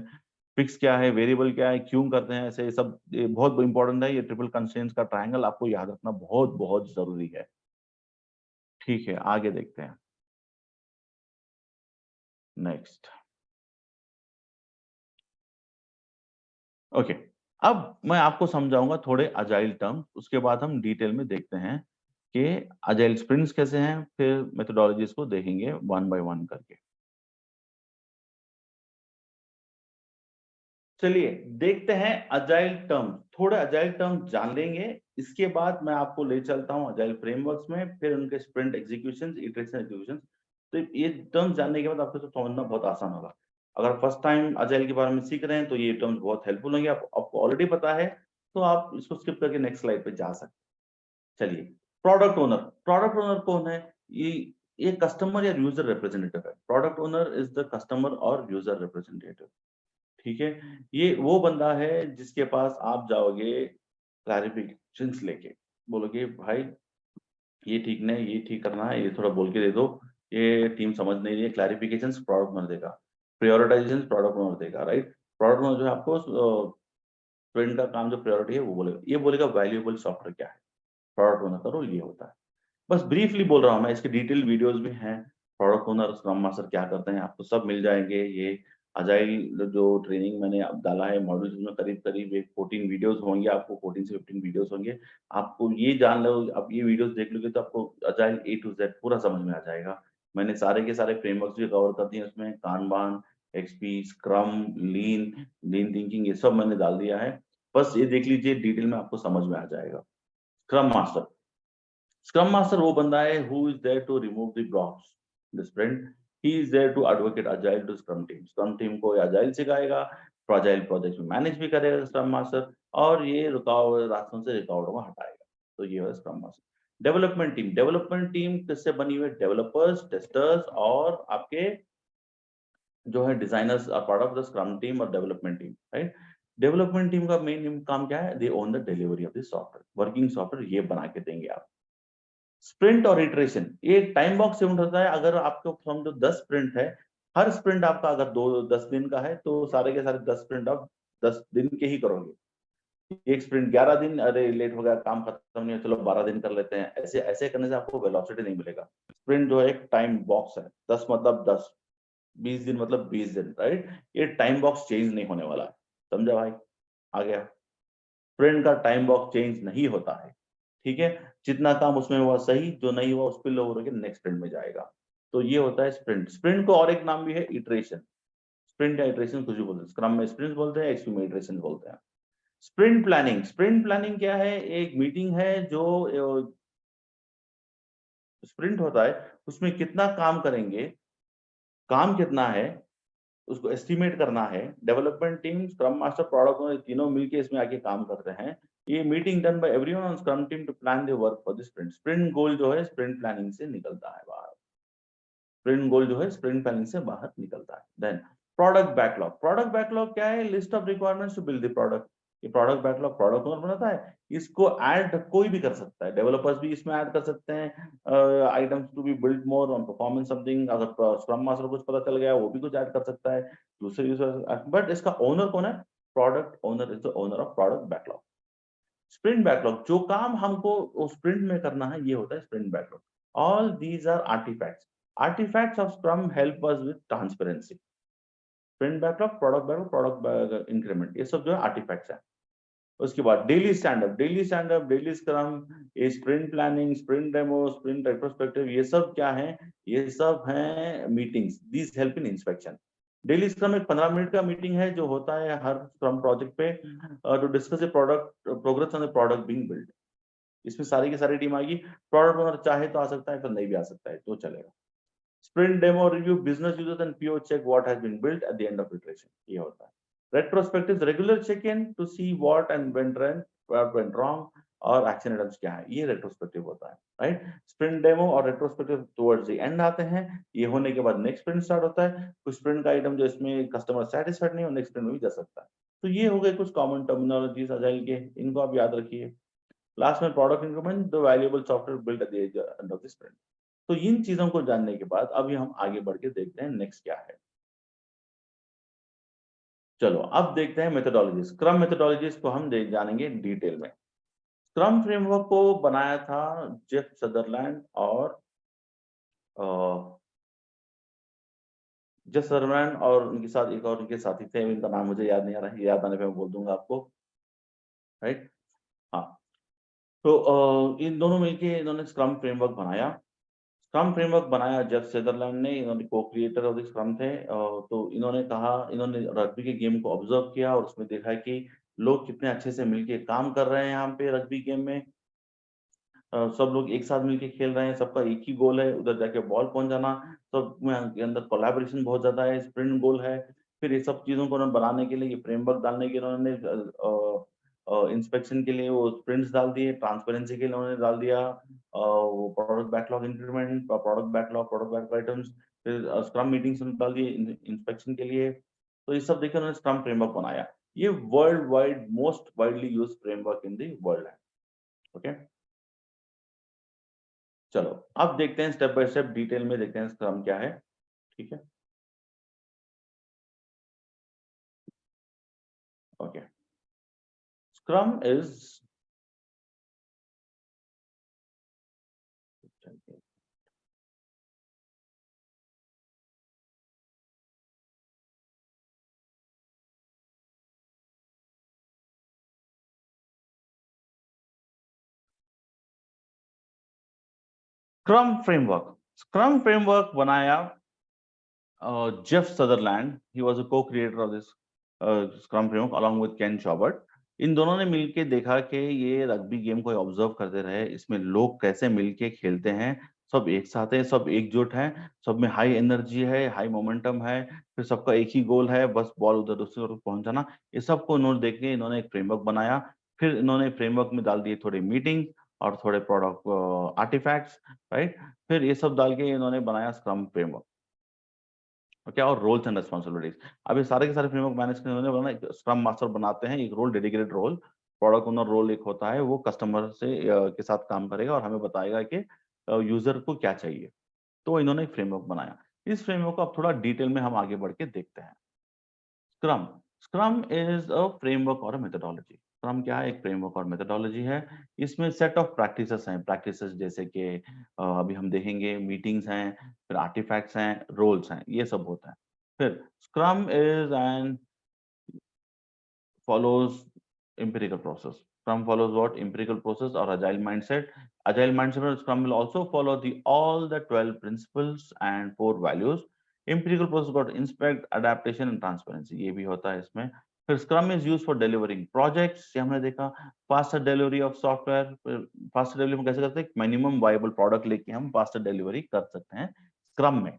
फिक्स क्या है, वेरिएबल क्या है, क्यों करते हैं ऐसे, सब ये बहुत इंपॉर्टेंट है। ये ट्रिपल कंस्ट्रेंट्स का ट्रायंगल आपको याद रखना बहुत बहुत जरूरी है। ठीक है, आगे देखते हैं नेक्स्ट। ओके, अब मैं आपको समझाऊंगा थोड़े अजाइल टर्म, उसके बाद हम डिटेल में देखते हैं कि अजाइल स्प्रिंट्स कैसे हैं, फिर मेथोडोलॉजीज को देखेंगे वन बाय वन करके। चलिए देखते हैं अजाइल टर्म, थोड़े अजाइल टर्म जान लेंगे, इसके बाद मैं आपको ले चलता हूं अजाइल फ्रेमवर्क्स में, फिर उनके स्प्रिंट एग्जीक्यूशंस, इटरेशन एग्जीक्यूशंस। तो ये टर्म्स जानने के बाद आपको तो समझना बहुत आसान होगा। अगर फर्स्ट टाइम अजाइल के बारे में सीख रहे हैं तो ये टर्म्स बहुत हेल्पफुल होंगे, आपको ऑलरेडी पता है तो आप इसको स्किप करके नेक्स्ट स्लाइड पे जा सकते हैं। चलिए, प्रोडक्ट ओनर, प्रोडक्ट ओनर कौन है? ये कस्टमर या यूजर रिप्रेजेंटेटिव है। Product owner is the customer और यूजर रिप्रेजेंटेटिव, ठीक है। ये वो बंदा है जिसके पास आप जाओगे क्लैरिफिकेशंस लेके, बोलोगे भाई ये ठीक नहीं, ये ठीक करना है, ये थोड़ा बोल के दे दो, ये टीम समझ नहीं रही है। क्लैरिफिकेशंस प्रोडक्ट ओनर देगा, प्रायोरिटाइजेशन प्रोडक्ट ओनर देगा, राइट। प्रोडक्ट ओनर जो है आपको स्प्रिंट का काम जो प्रायोरिटी है वो बोलेगा, ये बोलेगा वैल्यूएबल सॉफ्टवेयर क्या है। प्रोडक्ट ओनर का रोल ये होता है। बस ब्रीफली बोल रहा हूँ मैं, इसके डिटेल वीडियोस भी हैं। प्रोडक्ट ओनर, स्क्रम मास्टर क्या करते हैं आपको सब मिल जाएंगे। ये अजाइल जो ट्रेनिंग मैंने अब डाला है मॉड्यूल्स में, करीब करीब एक 14 वीडियोस होंगे, आपको 14 से 15 वीडियोस होंगे। आपको ये जान लो, आप ये वीडियोस देख लोगे तो आपको अजाइल ए टू जेड पूरा समझ में आ जाएगा। मैंने सारे के सारे फ्रेमवर्क्स भी कवर कर दिए उसमें, कानबान, एक्सपी, स्क्रम, लीन, लीन थिंकिंग, ये सब मैंने डाल दिया है। बस ये देख लीजिए, डिटेल में आपको समझ में आ जाएगा। स्क्रम मास्टर, स्क्रम मास्टर वो बंदा है who is there to remove the blocks in the sprint. He is there to advocate agile to scrum team. Scrum team को agile सिखाएगा, agile project में मैनेज भी करेगा स्क्रम मास्टर, और ये रुकावट रास्तों से रुकावटों को हटाएगा। तो ये है scrum master. Development team, development team किससे बनी हुई है? डेवलपर्स, टेस्टर्स और आपके जो है designers are part of the scrum team और development team, right. Development team का मेन काम क्या है? They own the delivery of the software, working software ये बना के देंगे आप। स्प्रिंट और इटरेशन, ये टाइम बॉक्स स्प्रिंट होता है। अगर आपको समझो 10 स्प्रिंट है, हर स्प्रिंट आपका अगर 10 दिन का है तो सारे के सारे 10 स्प्रिंट आप 10 दिन के ही करोगे। एक स्प्रिंट 11 दिन, अरे लेट हो गया काम खत्म नहीं है, चलो 12 दिन कर लेते हैं, ऐसे ऐसे करने से आपको वेलोसिटी नहीं मिलेगा। स्प्रिंट जो है एक टाइम बॉक्स है, 10 मतलब 10, 20 दिन मतलब 20 दिन, राइट। ये टाइम बॉक्स चेंज नहीं होने वाला है, समझा भाई? आ गया, स्प्रिंट का टाइम बॉक्स चेंज नहीं होता है, ठीक है। जितना काम उसमें हुआ सही, जो नहीं हुआ उस पर लो होकर नेक्स्ट स्प्रिंट में जाएगा। तो ये होता है स्प्रिंट। स्प्रिंट को और एक नाम भी है इटरेशन, स्प्रिंट या इटरेशन कुछ भी बोलते हैं। स्क्रम में स्प्रिंट बोलते हैं, एक्सपी में इटरेशन बोलते हैं। स्प्रिंट प्लानिंग, स्प्रिंट प्लानिंग क्या है? एक मीटिंग है जो स्प्रिंट होता है, उसमें कितना काम करेंगे, काम कितना है उसको एस्टिमेट करना है। Development team, scrum master, product owner तीनों मिलके इसमें आके काम करते हैं। ये meeting done by everyone on scrum team to plan the work for the sprint. Sprint goal जो है स्प्रिंट प्लानिंग से निकलता है बाहर, स्प्रिंट गोल जो है स्प्रिंट प्लानिंग से बाहर निकलता है। Then product backlog, product backlog क्या है? List of requirements to build the product. ये प्रोडक्ट बैकलॉग प्रोडक्ट ओनर बनाता है, इसको ऐड कोई भी कर सकता है, डेवलपर्स भी इसमें ऐड कर सकते हैं। Items to be build more on performance something, अगर स्क्रम मास्टर को कुछ पता चल गया वो भी कुछ ऐड कर सकता है, दूसरे यूजर। बट इसका ओनर कौन है? Product owner is the owner of product backlog. Sprint backlog, जो काम हमको स्प्रिंट में करना है ये होता है sprint backlog. All these are artifacts. Artifacts of Scrum help us with transparency. Sprint backlog, product increment, ये सब जो है artifacts है. उसके बाद डेली स्टैंडअप, डेली स्क्रम, ये sprint planning, sprint demo, sprint retrospective, ये सब क्या है? ये सब है meetings. These help in inspection. Daily scrum एक 15 मिनट का मीटिंग है जो होता है हर स्क्रम प्रोजेक्ट पे to discuss the product progress on the product being build. इसमें सारी की सारी टीम आएगी. प्रोडक्ट ओनर चाहे तो आ सकता है, फिर नहीं भी आ सकता है तो चलेगा. Sprint demo review business users and PO check what has been built at the end of iteration. ये होता है. Retrospective regular check-in to see what and what went wrong और action items क्या है. ये retrospective होता है, right? Sprint demo और retrospective towards the end आते हैं. ये होने के बाद next sprint start होता है. कुछ sprint का item जो इसमें customer satisfied नहीं हो, next sprint में भी जा सकता है. तो ये हो गए कुछ common terminologies agile के, इनको आप याद रखिए. Last में product increment, the valuable software built at the end of the sprint. तो इन चीजों को जानने के बाद अभी हम आगे बढ़ के देखते हैं नेक्स्ट क्या है. चलो अब देखते हैं मेथोडोलॉजीज. स्क्रम मेथोडोलॉजीज को हम जानेंगे डिटेल में. स्क्रम फ्रेमवर्क को बनाया था जेफ सदरलैंड और उनके साथ एक और उनके साथी थे, इनका नाम मुझे याद नहीं आ रहा है, याद आने पे मैं बोल दूंगा आपको, राइट. हाँ, तो इन दोनों मिलके इन्होंने स्क्रम फ्रेमवर्क बनाया. स्क्रम फ्रेमवर्क बनाया जेफ सदरलैंड ने, इन्होंने को-क्रिएटर ऑफ द स्क्रम थे. तो इन्होंने कहा, इन्होंने रग्बी के गेम को ऑब्जर्व किया और उसमें देखा कि लोग कितने अच्छे से मिलके काम कर रहे हैं यहाँ पे रग्बी गेम में. सब लोग एक साथ मिलके खेल रहे हैं, सबका एक ही गोल है, उधर जाके बॉल पहुंचाना. सब में के अंदर कोलैबोरेशन बहुत ज्यादा है, स्प्रिंट गोल है. फिर ये सब चीजों को उन्होंने बनाने के लिए, ये फ्रेमवर्क डालने के लिए उन्होंने इंस्पेक्शन के लिए वो स्प्रिंट्स डाल दिए, ट्रांसपेरेंसी के लिए उन्होंने डाल दिया वो product backlog increment, product backlog items, फिर स्क्रम मीटिंग्स डाल दिए इंस्पेक्शन के लिए. तो ये सब देखकर उन्होंने स्क्रम फ्रेमवर्क बनाया. ये world wide most widely used framework in the world है. ओके, चलो अब देखते हैं स्टेप बाय स्टेप डिटेल में देखते हैं स्क्रम क्या है. ठीक है, okay. Scrum is scrum framework बनाया Jeff Sutherland. He was a co-creator of this scrum framework along with Ken Schwaber. इन दोनों ने मिलके देखा कि ये रग्बी गेम को ऑब्जर्व करते रहे, इसमें लोग कैसे मिलके खेलते हैं, सब एक साथ है, सब एकजुट हैं, सब में हाई एनर्जी है, हाई मोमेंटम है, फिर सबका एक ही गोल है, बस बॉल उधर दूसरी तरफ पहुंचाना. ये सबको इन्होंने देख के इन्होंने एक फ्रेमवर्क बनाया. फिर इन्होंने फ्रेमवर्क में डाल दिए थोड़े मीटिंग और थोड़े प्रोडक्ट आर्टिफैक्ट्स, राइट. फिर ये सब डाल के इन्होंने बनाया स्क्रम फ्रेमवर्क. क्या, और रोल्स एंड रिस्पॉन्सिबिलिटीज. अब ये सारे के सारे फ्रेमवर्क मैनेज करने वाले बना स्क्रम मास्टर बनाते हैं, एक role, dedicated role. Product owner role एक होता है, वो कस्टमर से के साथ काम करेगा और हमें बताएगा कि यूजर को क्या चाहिए. तो इन्होंने एक फ्रेमवर्क बनाया. इस फ्रेमवर्क को अब थोड़ा डिटेल में हम आगे बढ़ के देखते हैं. Scrum scrum is a framework और मेथोडोलॉजी. स्क्रम क्या है? एक फ्रेमवर्क और मेथोडोलॉजी है. इसमें सेट ऑफ प्रैक्टिसेस हैं. प्रैक्टिसेस जैसे कि अभी हम देखेंगे, मीटिंग्स हैं, फिर आर्टिफैक्ट्स हैं, रोल्स हैं, ये सब होता है. फिर scrum is and follows empirical process. Scrum follows what? Empirical process or agile mindset. Agile mindset or Scrum will also follow the all the 12 principles and 4 values. Empirical process got inspect, adaptation and transparency. ये भी होता है इसमें. फिर Scrum is used for delivering projects. ये हमने देखा. Faster delivery of software. Faster delivery कैसे करते हैं? Minimum viable product लेके हम faster delivery कर सकते हैं Scrum में.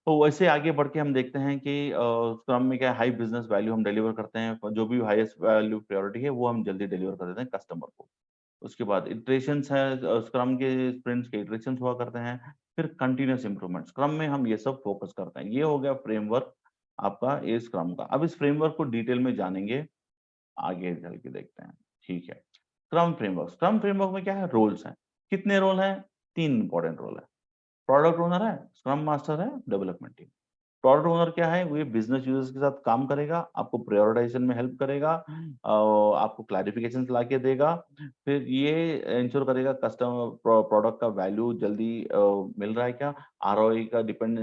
तो वैसे आगे बढ़ के हम देखते हैं कि स्क्रम में क्या हाई बिजनेस वैल्यू हम डिलीवर करते हैं, जो भी हाईएस्ट वैल्यू प्रायोरिटी है वो हम जल्दी डिलीवर कर देते हैं कस्टमर को. उसके बाद इटरेशंस है, स्क्रम के स्प्रिंट्स के इटरेशंस हुआ करते हैं. फिर कंटिन्यूअस इंप्रूवमेंट, स्क्रम में हम ये सब फोकस करते हैं. ये हो गया फ्रेमवर्क आपका ये स्क्रम का. अब इस फ्रेमवर्क को डिटेल में जानेंगे, आगे चल के देखते हैं. ठीक है, स्क्रम फ्रेमवर्क में क्या है? रोल्स हैं. कितने रोल हैं? 3 इंपॉर्टेंट रोल है. प्रोडक्ट ओनर है, स्क्रम मास्टर है, डेवलपमेंट टीम. प्रोडक्ट ओनर क्या है, वो ये बिजनेस यूजर्स के साथ काम करेगा, आपको प्रायोरिटाइजेशन में हेल्प करेगा, आपको क्लैरिफिकेशन ला के देगा, फिर ये इंश्योर करेगा कस्टमर प्रोडक्ट का वैल्यू जल्दी मिल रहा है क्या, आरओआई का डिपेंड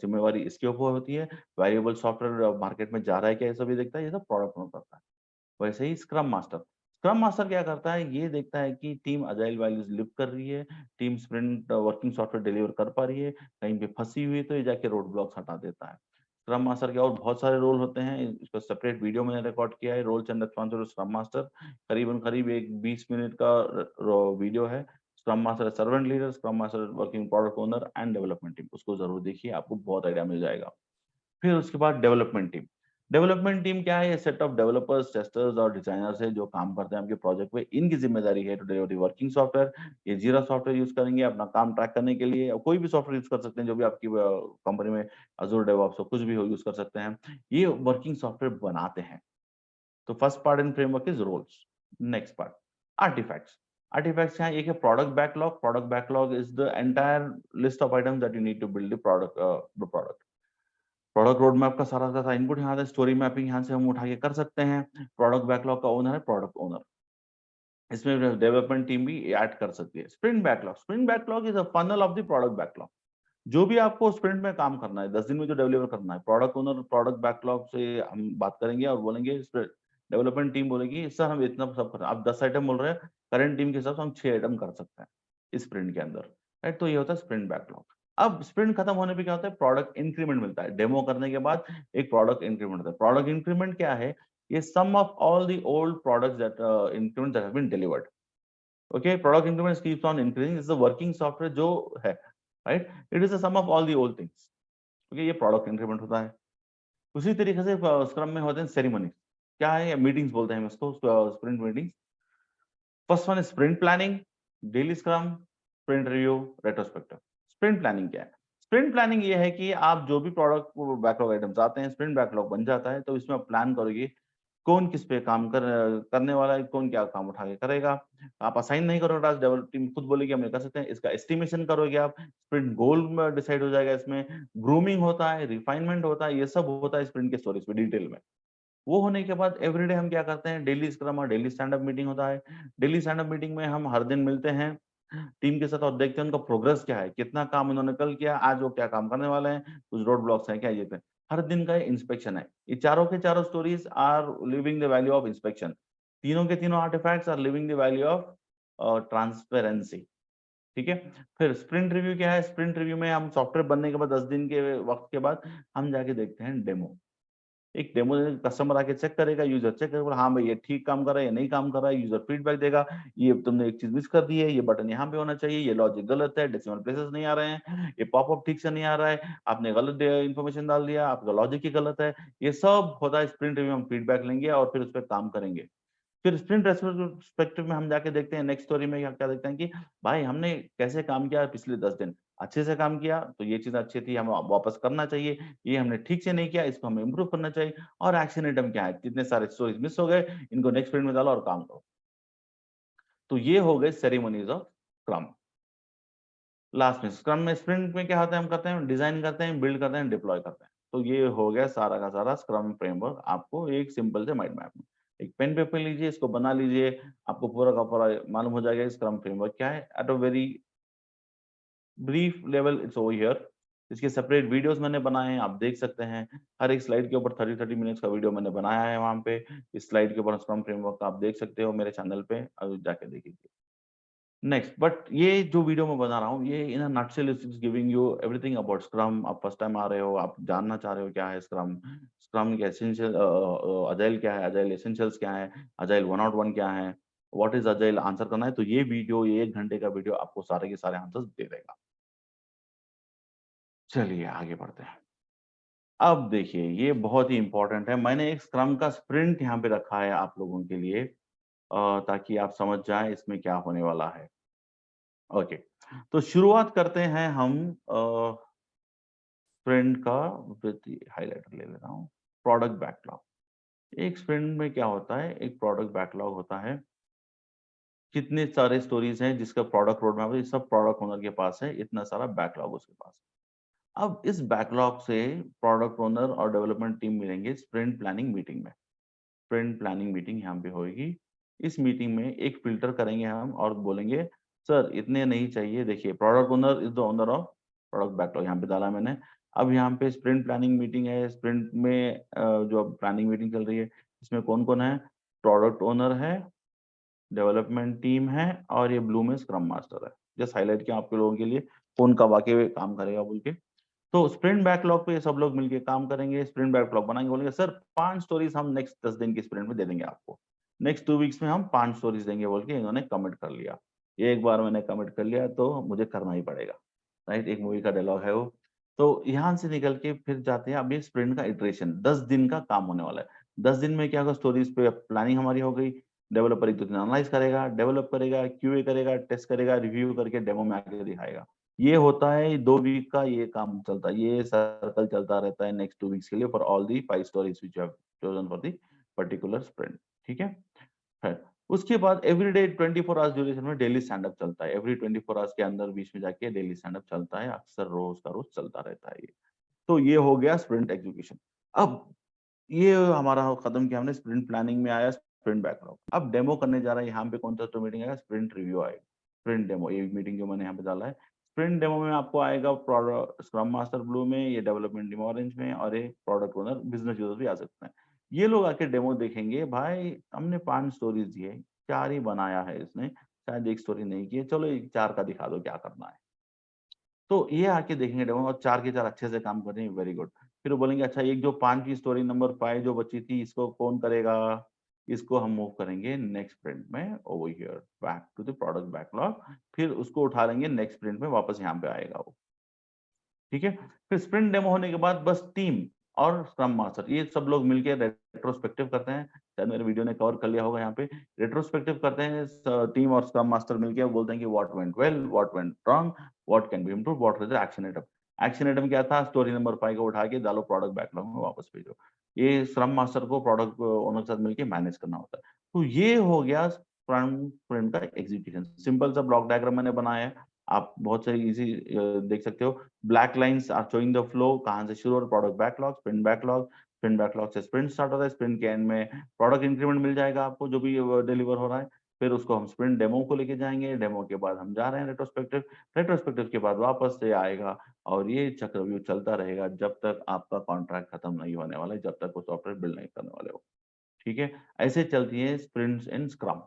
जिम्मेवारी इसके ऊपर होती है, वैल्यूएबल सॉफ्टवेयर मार्केट में जा रहा है क्या, ये सब भी देखता है, ये सब प्रोडक्ट ओनर करता है। वैसे ही स्क्रम मास्टर क्या करता है, ये देखता है कि टीम अजाइल वैल्यूज लिव कर रही है, team sprint working software deliver कर पा रही है, कहीं पे फंसी हुई है तो ये जाके रोड ब्लॉक्स हटा देता है। स्क्रम मास्टर के और बहुत सारे रोल होते हैं, इसका सेपरेट वीडियो मैंने रिकॉर्ड किया है, roles and responsibility of scrum master, करीबन करीब एक 20 मिनट का वीडियो है। Scrum master servant leader, scrum master working product owner and development team, उसको जरूर देखिए, आपको बहुत आइडिया मिल जाएगा। फिर उसके बाद डेवलपमेंट टीम क्या है, ये सेट ऑफ डेवलपर्स, टेस्टर्स और डिजाइनर्स है जो काम करते हैं आपके प्रोजेक्ट पे, इनकी जिम्मेदारी है टू डिलीवर वर्किंग सॉफ्टवेयर। ये जीरा सॉफ्टवेयर यूज करेंगे अपना काम ट्रैक करने के लिए, कोई भी सॉफ्टवेयर यूज कर सकते हैं जो भी आपकी कंपनी में अजूर डेवऑप्स हो, कुछ भी हो यूज कर सकते हैं, ये वर्किंग सॉफ्टवेयर बनाते हैं। तो first part in framework is roles. Next part artifacts. Artifacts यहाँ एक है product backlog is the entire list of items that you need to build the product. Product road map का सारा का सारा इनपुट यहाँ से, स्टोरी मैपिंग यहाँ से हम उठा के कर सकते हैं। प्रोडक्ट बैकलॉग का ओनर है प्रोडक्ट ओनर, इसमें डेवलपमेंट टीम भी ऐड कर सकती है। Sprint backlog is a funnel of the product backlog. जो भी आपको स्प्रिंट में काम करना है, 10 दिन में जो डिलीवर करना है, प्रोडक्ट ओनर प्रोडक्ट बैकलॉग से हम बात करेंगे और बोलेंगे, डेवलपमेंट टीम बोलेगी सर हम इतना सब कर, आप 10 आइटम बोल रहे हैं, करंट टीम के हिसाब से हम 6 आइटम कर सकते हैं इस स्प्रिंट के अंदर, राइट। तो ये होता है स्प्रिंट बैकलॉग। अब स्प्रिंट खत्म होने पे क्या होता है, प्रोडक्ट इंक्रीमेंट मिलता है, डेमो करने के बाद एक प्रोडक्ट इंक्रीमेंट होता है। प्रोडक्ट इंक्रीमेंट क्या है, ये sum of all the old products that increment that have been delivered. Okay, product increment keeps on increasing, is the working software जो है, right, it is the sum of all the old things. Okay, ये product increment होता है। उसी तरीके से scrum में होते हैं सेरेमनीज, क्या है, मीटिंग्स बोलते हैं हम इसको, sprint meetings. First one sprint planning, daily scrum, sprint review, retrospective. Sprint planning क्या है, स्प्रिंट प्लानिंग ये है कि आप जो भी प्रोडक्ट बैकलॉग आइटम्स आते हैं, स्प्रिंट बैकलॉग बन जाता है, तो इसमें आप प्लान करोगे कौन किस पे काम करने वाला है, कौन क्या काम उठा के करेगा। आप असाइन नहीं करोगे टास्क, डेवलप टीम खुद बोलेगी हम ये कर सकते हैं, इसका एस्टिमेशन करोगे आप, स्प्रिंट गोल डिसाइड हो जाएगा, इसमें ग्रूमिंग होता है, रिफाइनमेंट होता है, ये सब होता है स्प्रिंट के स्टोरीज पे डिटेल में। वो होने के बाद एवरीडे हम क्या करते हैं, डेली स्क्रम और डेली स्टैंड अप मीटिंग होता है। डेली स्टैंड अप मीटिंग में हम हर दिन मिलते हैं टीम के साथ और देखते हैं उनका प्रोग्रेस क्या है, कितना काम उन्होंने कल किया, आज वो क्या काम करने वाले हैं, कुछ रोड ब्लॉक्स हैं क्या, ये पे हर दिन का इंस्पेक्शन है। ये चारों के चारों stories are living the value of inspection, तीनों के तीनों artifacts are living the value of transparency. ठीक है। फिर स्प्रिंट रिव्यू क्या है, स्प्रिंट रिव्यू में हम सॉफ्टवेयर बनने के बाद 10 दिन के वक्त के बाद हम जाके देखते हैं डेमो। एक डेमो कस्टमर आके चेक करेगा, यूजर चेक करेगा, हाँ भाई ये ठीक काम कर रहा है, ये नहीं काम कर रहा है, यूजर फीडबैक देगा, ये तुमने एक चीज मिस कर दी है, ये बटन यहाँ पे होना चाहिए, ये लॉजिक गलत है, डेसिमल प्लेसेस नहीं आ रहे हैं, ये पॉपअप ठीक से नहीं आ रहा है, आपने गलत इन्फॉर्मेशन डाल दिया, आपका लॉजिक ही गलत है। ये सब होता है स्प्रिंट रिव्यू, हम फीडबैक लेंगे और फिर उस पर काम करेंगे। फिर स्प्रिंट रेट्रोस्पेक्टिव में हम जाके देखते हैं, नेक्स्ट स्टोरी में क्या क्या देखते हैं कि भाई हमने कैसे काम किया पिछले 10 दिन, अच्छे से काम किया तो ये चीज अच्छी थी, हमें वापस करना चाहिए, ये हमने ठीक से नहीं किया, इसको हमें इम्प्रूव करना चाहिए, और एक्शन आइटम क्या है, कितने सारे स्टोरीज मिस हो गए, इनको नेक्स्ट स्प्रिंट में डालो और काम करो। तो ये हो गए सेरेमनीज ऑफ स्क्रम। लास्ट में स्क्रम में, स्प्रिंट में क्या होता है, हम करते हैं डिजाइन करते हैं, बिल्ड करते हैं, डिप्लॉय करते हैं। तो ये हो गया सारा का सारा स्क्रम फ्रेमवर्क, आपको एक सिंपल से माइंड मैप में। एक पेन पेपर लीजिए, इसको बना लीजिए, आपको पूरा का पूरा मालूम हो जाएगा स्क्रम फ्रेमवर्क क्या है। At a very brief level it's over here. इसके सेपरेट वीडियोस मैंने बनाए हैं, आप देख सकते हैं, हर एक स्लाइड के ऊपर 30-30 मिनट्स का वीडियो मैंने बनाया है वहां पे। इस स्लाइड के ऊपर स्क्रम फ्रेमवर्क आप देख सकते हो मेरे चैनल पे, जाके देखिए। नेक्स्ट, बट ये जो वीडियो मैं बना रहा हूँ, ये in a nutshell is giving you everything about scrum. आप फर्स्ट टाइम आ रहे हो, आप जानना चाह रहे हो क्या है स्क्रम, स्क्रम के एसेंशियल, अजाइल क्या है, अजाइल एसेंशियल्स क्या है, अजाइल 101 क्या है, व्हाट इज अजाइल आंसर करना है, तो ये वीडियो, ये 1 घंटे का वीडियो आपको सारे के सारे आंसर्स दे देगा। चलिए आगे बढ़ते हैं। अब देखिए, ये बहुत ही इंपॉर्टेंट है, मैंने एक स्क्रम का स्प्रिंट यहाँ पे रखा है आप लोगों के लिए, ताकि आप समझ जाएं इसमें क्या होने वाला है। ओके, तो शुरुआत करते हैं हम स्प्रिंट का, विद हाइलाइटर ले लेता हूँ। प्रोडक्ट बैकलॉग, एक स्प्रिंट में क्या होता है, एक प्रोडक्ट बैकलॉग होता है, कितने सारे स्टोरीज हैं जिसका प्रोडक्ट रोड मैप है, सब प्रोडक्ट ओनर के पास है, इतना सारा बैकलॉग उसके पास है। अब इस बैकलॉग से प्रोडक्ट ओनर और डेवलपमेंट टीम मिलेंगे स्प्रिंट प्लानिंग मीटिंग में। स्प्रिंट प्लानिंग मीटिंग यहाँ पे होएगी। इस मीटिंग में एक फ़िल्टर करेंगे हम और बोलेंगे, "सर इतने नहीं चाहिए।" देखिए product owner is the owner of product backlog यहाँ पे डाला मैंने। अब यहाँ पे स्प्रिंट प्लानिंग मीटिंग है, स्प्रिंट में जो प्लानिंग मीटिंग चल रही है, इसमें कौन-कौन है? प्रोडक्ट ओनर है, डेवलपमेंट टीम है और ये ब्लू में स्क्रम मास्टर है। जस्ट हाइलाइट किया आपके लोगों के लिए, कौन कब आके काम करेगा बोल के। तो स्प्रिंट बैकलॉग पे ये सब लोग मिलके काम करेंगे, स्प्रिंट बैकलॉग बनाएँगे, बोलेंगे सर 5 स्टोरीज़ हम नेक्स्ट 10 दिन की स्प्रिंट में दे देंगे आपको। नेक्स्ट 2 वीक्स में हम 5 स्टोरीज़ देंगे बोल के इन्होंने कमिट कर लिया। ये एक बार मैंने कमिट कर लिया तो मुझे करना ही पड़ेगा, राइट? एक मूवी का डायलॉग है वो। तो यहाँ से निकल के फिर जाते हैं अब ये स्प्रिंट का इटरेशन 10 दिन का काम होने वाला है। 10 दिन में क्या होगा स्टोरीज़ पे प्लानिंग हमारी हो गई, डेवलपर 1-2 दिन एनालाइज़ करेगा, डेवलप करेगा, क्यूए करेगा, टेस्ट करेगा, रिव्यू करके डेमो में आके दिखाएगा। ये होता है 2 वीक का ये काम चलता है, ये सर्कल चलता रहता है नेक्स्ट 2 वीक्स के लिए for all the 5 stories which you have chosen for the particular sprint, ठीक है? है। उसके बाद एवरीडे 24 आवर्स ड्यूरेशन में डेली स्टैंड अप चलता है। एवरी 24 आवर्स के अंदर बीच में जाके डेली स्टैंड अप चलता है, अक्सर रोज़ का रोज़ चलता रहता है ये। तो ये हो गया स्प्रिंट एग्जीक्यूशन। अब ये हमारा खत्म किया हमने स्प्रिंट प्लानिंग में आया स्प्रिंट बैकलॉग। अब डेमो करने जा रहा है यहाँ पे कौन-सा तो मीटिंग आएगा स्प्रिंट रिव्यू आएगा। स्प्रिंट डेमो ये मीटिंग जो मैंने यहाँ पे डाला है। स्प्रिंट डेमो में आपको आएगा स्क्रम मास्टर ब्लू में, ये डेवलपमेंट टीम ऑरेंज में और ये प्रोडक्ट ओनर बिज़नेस यूज़र भी आ सकते हैं। ये लोग आके डेमो देखेंगे, भाई हमने 5 स्टोरीज़ दी है, 4 ही बनाया है इसने, शायद 1 स्टोरी नहीं की है, चलो 4 का दिखा दो क्या करना है। तो ये आके देखेंगे डेमो और 4 के 4 अच्छे से काम कर रही हैं, वेरी गुड। फिर वो बोलेंगे अच्छा एक जो 5 की स्टोरी नंबर 5 जो बची थी इसको कौन करेगा? इसको हम मूव करेंगे नेक्स्ट स्प्रिंट में over here back to the product backlog फिर उसको उठा लेंगे नेक्स्ट स्प्रिंट में वापस यहाँ पे आएगा वो। ठीक है? फिर स्प्रिंट डेमो होने के बाद बस टीम और स्क्रम मास्टर ये सब लोग मिलके रेट्रोस्पेक्टिव करते हैं। शायद मेरे वीडियो ने कवर कर लिया होगा यहाँ पे। रेट्रोस्पेक्टिव करते हैं टीम और स्क्रम मास्टर मिलके वो बोलते हैं कि what went well, what went wrong, what can be improved, what is the action item. Action item क्या था? स्टोरी नंबर 5 को उठा के डालो प्रोडक्ट बैकलॉग में वापस भेजो। ये स्क्रम मास्टर को प्रोडक्ट ओनर के साथ मिलके मैनेज करना होता है। तो ये हो गया स्क्रम स्प्रिंट का एग्जीक्यूशन। सिंपल सा ब्लॉक डायग्राम मैंने बनाया है। आप बहुत सारी इज़ी देख सकते हो। Black lines are showing the flow कहाँ से शुरू हो रहा है प्रोडक्ट बैकलॉग, स्प्रिंट बैकलॉग से स्प्रिंट स्टार्ट होता है, स्प्रिंट के एंड में प्रोडक्ट इंक्रीमेंट मिल जाएगा आपको जो भी डिलीवर हो रहा है। फिर उसको हम स्प्रिंट डेमो को लेके जाएँगे, डेमो के बाद हम जा रहे हैं रेट्रोस्पेक्टिव, रेट्रोस्पेक्टिव के बाद वापस से आएगा और ये चक्रव्यूह चलता रहेगा जब तक आपका कॉन्ट्रैक्ट खत्म नहीं होने वाला है, जब तक वो सॉफ्टवेयर बिल्ड नहीं करने वाले हो। ठीक है? ऐसे चलती है स्प्रिंट्स इन स्क्रम।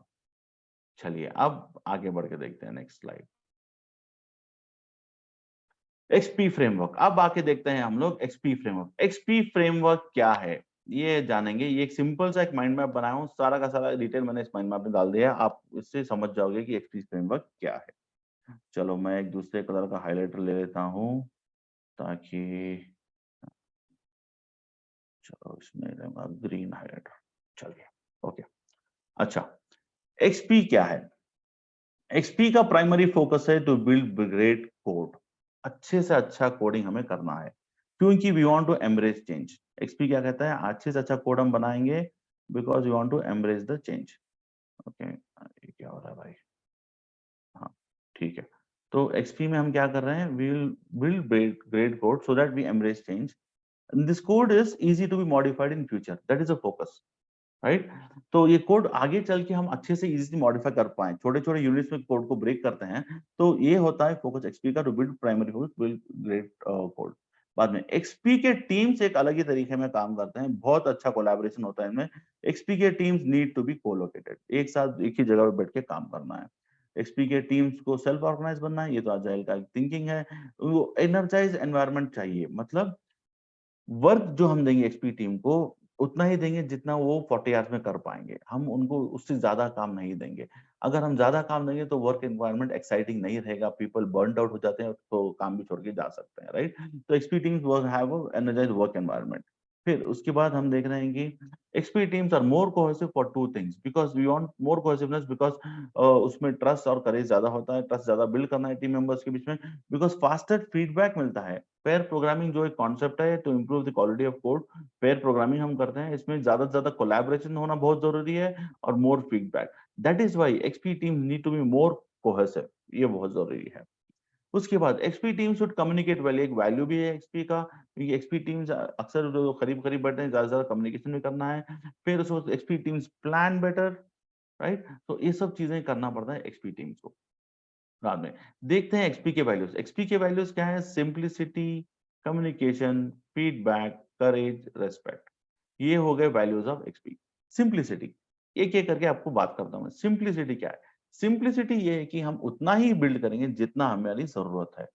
चलिए अब आगे बढ़ के देखते हैं नेक्स्ट स्लाइड। एक्सपी फ्रेमवर्क अब आके देखते हैं हम लोग एक्सपी फ्रेमवर्क। एक्सपी फ्रेमवर्क क्या है? ये जानेंगे। ये एक सिंपल सा एक माइंड मैप बनाया हूँ। सारा का सारा डिटेल मैंने इस माइंड मैप में डाल दिया है। आप इससे समझ जाओगे कि एक्सपी फ्रेमवर्क क्या है। चलो मैं एक दूसरे कलर का हाइलाइटर ले लेता हूँ ताकि चलो इसमें रहूँगा ग्रीन हाइलाइटर। चलिए, ओके। अच्छा, एक्सपी क्या है? एक्सपी का प्राइमरी फोकस है टू बिल्ड ग्रेट कोड। अच्छे से अच्छा कोडिंग हमें करना है क्योंकि we want to embrace change. XP क्या कहता है अच्छे से अच्छा कोड हम बनाएंगे because we want to embrace the change. Okay ये क्या हो रहा है भाई? हाँ ठीक है। तो एक्सपी में हम क्या कर रहे हैं we will build great code so that we embrace change. This code is easy to be modified in future that is a focus right. तो ये कोड आगे चल के हम अच्छे से इजीली मॉडिफाई कर पाएँ, छोटे-छोटे यूनिट्स में कोड को ब्रेक करते हैं, तो ये होता है फोकस एक्सपी का to build primary focus build great code. बाद में एक्सपी के टीम्स एक अलग ही तरीके में काम करते हैं, बहुत अच्छा कोलैबोरेशन होता है इनमें। एक्सपी के टीम्स नीड टू बी कोलोकेटेड, एक साथ एक ही जगह पे बैठ के काम करना है। एक्सपी के टीम्स को सेल्फ ऑर्गनाइज बनना है, ये तो अजाइल का थिंकिंग है। वो एनर्जाइज एनवायरनमेंट चाहिए, मतलब वर्क जो हम देंगे एक्सपी टीम को, उतना ही देंगे जितना वो 40 आवर्स में कर पाएँगे। हम उनको उससे ज़्यादा काम नहीं देंगे। अगर हम ज़्यादा काम देंगे तो वर्क एनवायरनमेंट एक्साइटिंग नहीं रहेगा, पीपल बर्न्ड आउट हो जाते हैं, तो काम भी छोड़ के जा सकते हैं, राइट? तो XP teams work have a energised work environment. फिर उसके बाद हम देख रहे हैं कि XP teams are more cohesive for 2 things because we want more cohesiveness because उसमें ट्रस्ट और करेज ज़्यादा होता है, ट्रस्ट ज़्यादा बिल्ड करना है टीम मेंबर्स के बीच में बिकॉज़ फास्टर फीडबैक मिलता है। पेयर प्रोग्रामिंग जो एक कॉन्सेप्ट है to improve the quality of code, pair programming हम करते हैं, इसमें ज़्यादा से ज़्यादा कोलैबोरेशन होना बहुत ज़रूरी है और more feedback. That is why XP team need to be more cohesive, ये बहुत ज़रूरी है। उसके बाद XP team should communicate well, एक वैल्यू भी है एक्सपी का, क्योंकि एक्सपी टीम्स अक्सर जो करीब करीब बैठे हैं, ज्यादा कम्युनिकेशन भी करना है। फिर उसको XP teams plan better, right. तो ये सब चीजें करना पड़ता है एक्सपी टीम्स को। बाद में देखते हैं एक्सपी के वैल्यूज। एक्सपी के वैल्यूज क्या है? सिंप्लिसिटी, कम्युनिकेशन, फीडबैक, करेज, रेस्पेक्ट। ये हो गए वैल्यूज ऑफ एक्सपी। सिंप्लिसिटी, एक एक करके आपको बात करता हूं। सिंप्लिसिटी क्या है? सिंप्लिसिटी ये है कि हम उतना ही बिल्ड करेंगे जितना हमारी जरूरत है।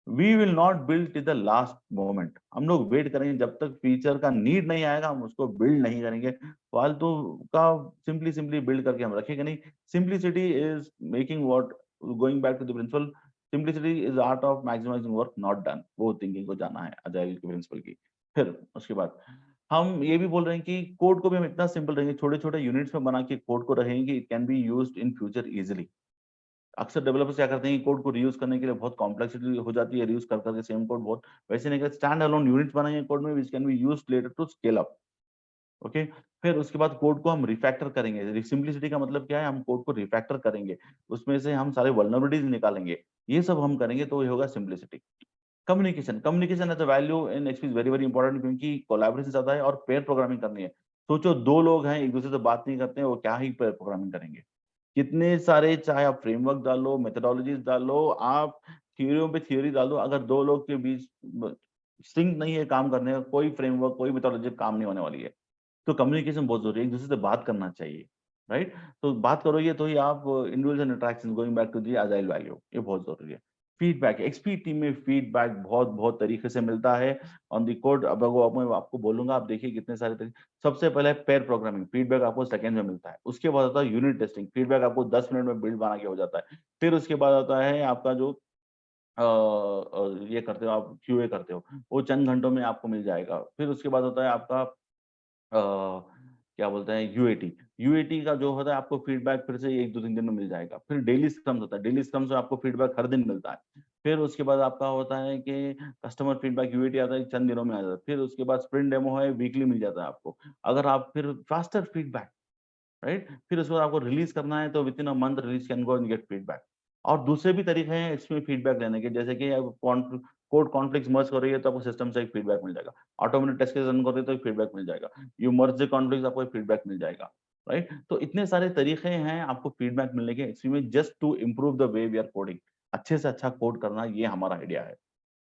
We will not build till the last moment. हम लोग वेट करेंगे जब तक फीचर का नीड नहीं आएगा, हम उसको बिल्ड नहीं करेंगे। फालतू का सिंपली सिंपली बिल्ड करके हम रखेंगे नहीं। Simplicity is making what, going back to the principle, simplicity is art of maximising work not done. वो थिंकिंग को जाना है अजाइल के प्रिंसिपल की। फिर उसके बाद हम ये भी बोल रहे हैं कि कोड को भी हम इतना सिंपल रहेंगे, छोटे छोटे यूनिट्स में बना के कोड को रहेंगे, it can be used in future easily. अक्सर डेवलपर्स क्या करते हैं कि कोड को रीयूज करने के लिए बहुत कॉम्प्लेक्सिटी हो जाती है, रीयूज कर करके सेम कोड बहुत, वैसे नहीं कर, स्टैंड अलोन यूनिट्स बनाएंगे कोड में which can be used later to scale up. Okay. फिर उसके बाद कोड को हम रिफैक्टर करेंगे। सिंपलिसिटी का मतलब क्या है? हम कोड को रिफैक्टर करेंगे, उसमें से हम सारे वल्नरेबिलिटीज निकालेंगे। ये सब हम करेंगे तो ये होगा simplicity. Communication, communication as a value in XP is very very important, क्योंकि कोलैबोरेशन ज्यादा है और पेयर प्रोग्रामिंग करनी है। सोचो दो लोग हैं, एक दूसरे से बात नहीं करते हैं, वो क्या ही पेयर प्रोग्रामिंग करेंगे? कितने सारे, चाहे आप फ्रेमवर्क डालो, मेथोडोलॉजीज डालो, आप थ्योरियों पे थ्योरी डालो, अगर दो लोग के बीच सिंक नहीं है काम करने का, कोई फ्रेमवर्क कोई मेथोडोलॉजी काम नहीं होने वाली है। तो कम्युनिकेशन बहुत जरूरी है, एक दूसरे से बात करना चाहिए, राइट। तो बात करोगे तो ही आप individual interaction, going back to the agile value, ये बहुत जरूरी है। फीडबैक, एक्सपी टीम में फीडबैक बहुत बहुत तरीके से मिलता है ऑन दी कोड। अब वो मैं आपको बोलूंगा, आप देखिए कितने सारे तरीके। सबसे पहले पेयर प्रोग्रामिंग, फीडबैक आपको सेकंड में मिलता है। उसके बाद आता है यूनिट टेस्टिंग, फीडबैक आपको 10 मिनट में बिल्ड बना के हो जाता है। फिर उसके बाद आता है आपका जो ये करते हो आप, क्यूए करते हो, वो चंद घंटों में आपको मिल जाएगा। फिर उसके बाद होता है आपका क्या बोलते हैं, यूएटी। यूएटी का जो होता है आपको फीडबैक फिर से एक दो तीन दिन में मिल जाएगा। फिर डेली स्क्रम्स होता है, डेली स्क्रम्स में आपको फीडबैक हर दिन मिलता है। फिर उसके बाद आपका होता है कि कस्टमर फीडबैक, यूएटी आता है चंद दिनों में आ जाता है। फिर उसके बाद स्प्रिंट डेमो है, वीकली मिल जाता है आपको। अगर आप फिर फास्टर फीडबैक, राइट। फिर उसके बाद आपको रिलीज करना है तो with in a month release can go and gate feedback. और दूसरे भी तरीके हैं इसमें फीडबैक लेने के, जैसे कि कोड कॉन्फ्लिक्ट मर्ज कर रही है तो आपको सिस्टम से एक फीडबैक मिल जाएगा। ऑटोमेटिक टेस्ट केस रन कर रही है तो एक फीडबैक मिल जाएगा। यू मर्ज द कॉन्फ्लिक्ट, आपको एक फीडबैक मिल जाएगा, राइट। तो इतने सारे तरीके हैं आपको फीडबैक मिलने के, इसमें just to improve the way we are coding. अच्छे से अच्छा कोड करना, ये हमारा आइडिया है।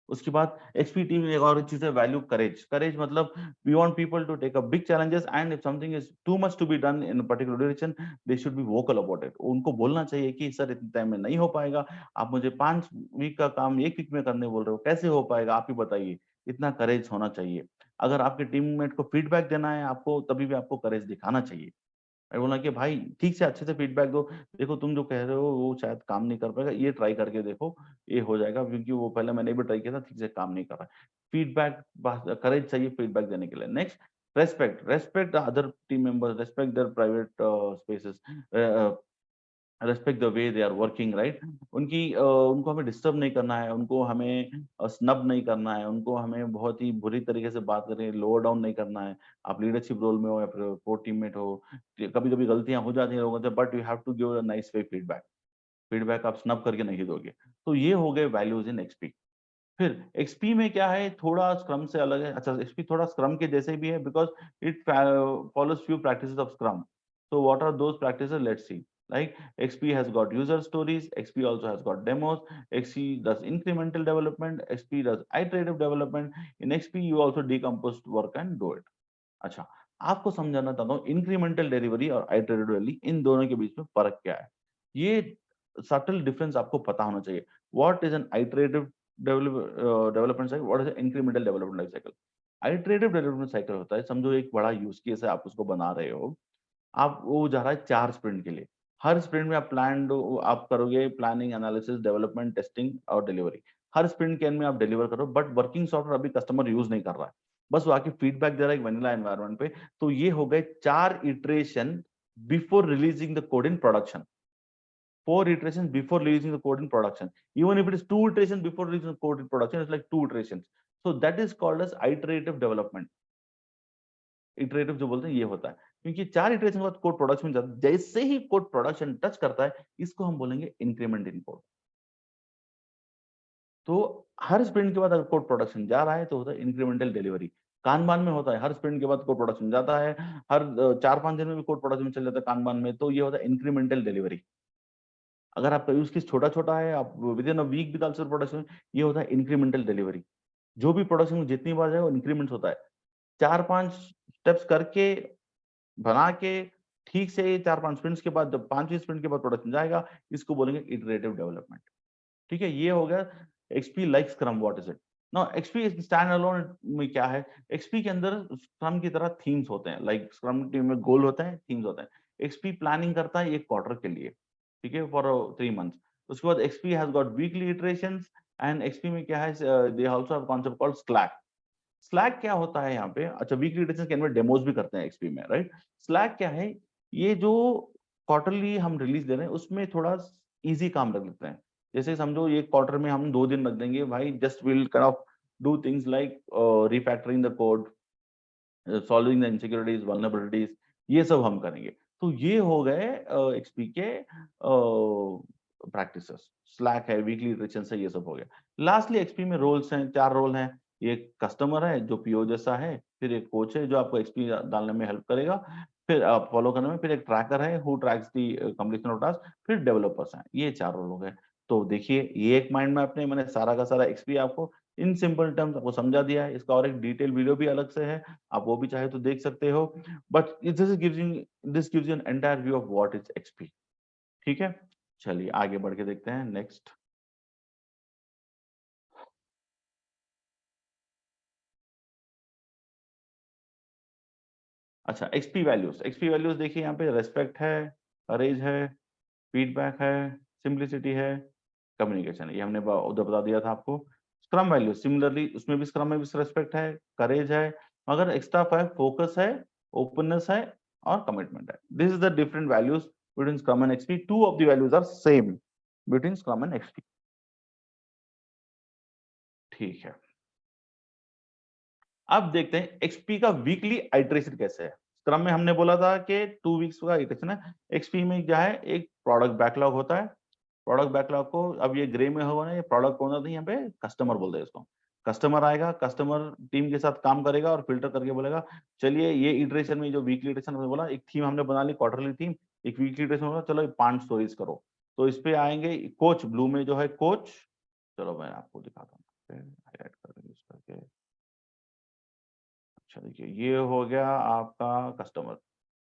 उसके बाद एक्सपी टीम में एक और चीज है वैल्यू करेज। करेज मतलब we want people to take a big challenges, and if something is too much to be done in particular direction, they should be vocal about it. उनको बोलना चाहिए कि सर इतने टाइम में नहीं हो पाएगा, आप मुझे 5 वीक का काम 1 वीक में करने बोल रहे हो, कैसे हो पाएगा, आप ही बताइए। इतना करेज होना चाहिए। अगर आपके टीममेट को फीडबैक देना है आपको, तभी भी आपको करेज दिखाना चाहिए। मैं बोला कि भाई ठीक से अच्छे से फीडबैक दो, देखो तुम जो कह रहे हो वो शायद काम नहीं कर पाएगा, ये ट्राई करके देखो, ये हो जाएगा, क्योंकि वो पहले मैंने भी ट्राई किया था, ठीक से काम नहीं कर रहा है। फीडबैक, करेज चाहिए फीडबैक देने के लिए। Next, respect, respect other team members, respect their private spaces, respect the way they are working, right. उनको हमें डिस्टर्ब नहीं करना है, उनको हमें स्नब नहीं करना है, उनको हमें बहुत ही बुरी तरीके से बात करें, लोअर डाउन नहीं करना है। आप लीडरशिप रोल में हो या फिर कोर टीममेट हो, कभी कभी गलतियां हो जाती हैं लोगों से, but you have to give a nice way feedback. Feedback आप स्नब करके नहीं दोगे। तो ये हो गए वैल्यूज इन एक्सपी। फिर एक्सपी में क्या है, थोड़ा स्क्रम से अलग है। अच्छा, एक्सपी थोड़ा स्क्रम के जैसे भी है, because it follows few practices of scrum. So what are those practices? Let's see. Like XP has got user stories, XP also has got demos, XP does incremental development, XP does iterative development. In XP, you also decompose work and do it. अच्छा, आपको समझाना चाहता हूँ incremental delivery और iterative delivery, इन दोनों के बीच में फर्क क्या है। ये सटल डिफरेंस आपको पता होना चाहिए। What is an iterative development cycle, what is incremental development life cycle. Iterative development cycle होता है, समझो एक बड़ा यूज केस है, आप उसको बना रहे हो, आप वो जा रहा है 4 स्प्रिंट के लिए। हर स्प्रिंट में आप आप करोगे प्लानिंग, एनालिसिस, डेवलपमेंट, टेस्टिंग और डिलीवरी। हर स्प्रिंट के एंड में आप डिलीवर करो, बट वर्किंग सॉफ्टवेयर अभी कस्टमर यूज नहीं कर रहा है, बस वो आके फीडबैक दे रहा है एक वनीला एनवायरनमेंट पे। तो ये हो गए 4 iteration before releasing the code in production. 4 iterations before releasing the code in production. Even if it is 2 iterations before releasing the code in production, it's like 2 iterations. So that is called as iterative development. Iterative जो बोलते हैं ये होता है, क्योंकि 4 iteration के बाद code production में जाता है। जैसे ही कोड प्रोडक्शन टच करता है, इसको हम बोलेंगे इंक्रीमेंट इन कोड। तो हर स्प्रिंट के बाद अगर कोड प्रोडक्शन जा रहा है तो होता है इंक्रीमेंटल डिलीवरी। कानबान में होता है हर स्प्रिंट के बाद कोड प्रोडक्शन जाता है, हर 4-5 दिन में भी कोड प्रोडक्शन चल जाता है कानबान में, तो ये होता है इंक्रीमेंटल डिलीवरी। अगर आपका यूज केस छोटा-छोटा है, आप विद इन अ वीक भी डाल सकते हो प्रोडक्शन, ये होता है इंक्रीमेंटल डिलीवरी। जो भी प्रोडक्शन में जितनी बार जाए वो इंक्रीमेंट्स होता है। 4-5 स्टेप्स करके, बना के, ठीक से 4-5 स्प्रिंट्स के बाद जब 5वीं स्प्रिंट के बाद प्रोडक्शन जाएगा, इसको बोलेंगे इटरेटिव डेवलपमेंट। ठीक है, ये हो गया XP like scrum, what is it? Now XP stand alone में क्या है, एक्सपी के अंदर स्क्रम की तरह थीम्स होते हैं, लाइक स्क्रम टीम में गोल होता है, थीम्स होते हैं। एक्सपी प्लानिंग करता है एक क्वार्टर के लिए, ठीक है, फॉर 3 मंथ्स। उसके बाद XP has got weekly iterations, and XP में क्या है, they also have concept called slack. Slack क्या होता है यहाँ पे? अच्छा, वीकली इटरेशंस के अंदर डेमोस भी करते हैं एक्सपी में, राइट? स्लैक क्या है? ये जो क्वार्टरली हम रिलीज दे रहे हैं उसमें थोड़ा इजी काम रख लेते हैं। जैसे समझो ये क्वार्टर में हम 2 दिन रख देंगे भाई, just will kind of do things like refactoring the code, solving the insecurities, vulnerabilities, ये सब हम करेंगे। तो ये हो गए एक्सपी के प्रैक्टिसेस। स्लैक है, वीकली इटरेशंस है, ये सब हो गया। लास्टली एक्सपी में रोल्स हैं, 4 रोल हैं। एक कस्टमर है जो पीओ जैसा है, फिर एक कोच है जो आपको एक्सपी डालने में हेल्प करेगा, फिर आप फॉलो करने में, फिर एक ट्रैकर है who tracks the completion of task, फिर डेवलपर्स हैं। ये 4 रोल हो गए। तो देखिए ये एक माइंड मैप ने मैंने सारा का सारा एक्सपी आपको इन सिंपल टर्म्स आपको समझा दिया है। इसका और एक डिटेल वीडियो भी अलग से है, आप वो भी चाहे तो देख सकते हो। But this gives you an entire view of what is XP. ठीक है, चलिए आगे बढ़ के देखते हैं नेक्स्ट। अच्छा, एक्सपी वैल्यूज देखिए यहाँ पे रेस्पेक्ट है, करेज है, फीडबैक है, सिंप्लिसिटी है, कम्युनिकेशन है, ये हमने उधर बता दिया था आपको। स्क्रम वैल्यू सिमिलरली उसमें भी स्क्रम में भी रेस्पेक्ट है, करेज है, मगर एक्स्ट्रा है, फोकस है, ओपननेस है और कमिटमेंट है। This is the different values between scrum and XP. Two of the values are same between scrum and XP. ठीक है, अब देखते हैं एक्सपी का वीकली आइटरेशन कैसे है। स्क्रम में हमने बोला था कि 2 वीक्स का इटरेशन है। एक्सपी में क्या है, एक प्रोडक्ट बैकलॉग होता है। प्रोडक्ट बैकलॉग को अब ये ग्रे में होगा ना, ये प्रोडक्ट ओनर नहीं, यहाँ पे कस्टमर बोलते हैं इसको। कस्टमर आएगा, कस्टमर टीम के साथ काम करेगा और फिल्टर करके बोलेगा चलिए ये इटरेशन में जो वीकली इटरेशन हमने बोला, एक थीम हमने बना ली, क्वार्टरली थीम, एक वीकली इटरेशन होगा, चलो 5 स्टोरीज करो। तो इस पे आएंगे कोच, ब्लू में जो है कोच। चलो मैं आपको दिखाता हूँ, हाईलाइट कर देंगे इस करके। अच्छा देखिए, ये हो गया आपका कस्टमर,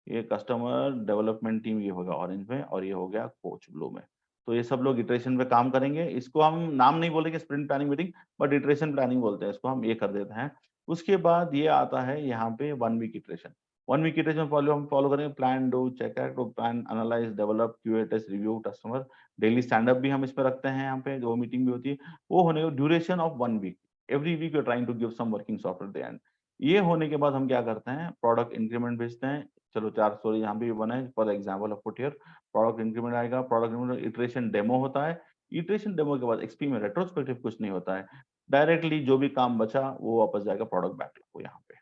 ये कस्टमर डेवलपमेंट टीम ये होगा ऑरेंज में, और ये हो गया कोच ब्लू में। तो ये सब लोग इटरेशन पे काम करेंगे। इसको हम नाम नहीं बोलेंगे sprint planning meeting, but iteration planning बोलते हैं इसको, हम ये कर देते हैं। उसके बाद ये आता है यहाँ पे 1 वीक इटरेशन। 1 वीक इटरेशन हम फॉलो करेंगे, plan, do, check out, plan, analyse, develop, QA, test, review, customer. Daily stand up भी हम इस पे रखते हैं, यहाँ पे जो मीटिंग भी होती है वो होने duration of 1 week. Every week you are trying to give some working software at the end. ये होने के बाद हम क्या करते हैं, प्रोडक्ट इंक्रीमेंट भेजते हैं। चलो 4 स्टोरी यहाँ पे भी बनाए, for example of put here. Product increment आएगा, प्रोडक्ट इंक्रीमेंट इटरेशन डेमो होता है। इटरेशन डेमो के बाद एक्सपी में रेट्रोस्पेक्टिव कुछ नहीं होता है, डायरेक्टली जो भी काम बचा वो वापस जाएगा प्रोडक्ट बैकलॉग को यहाँ पे।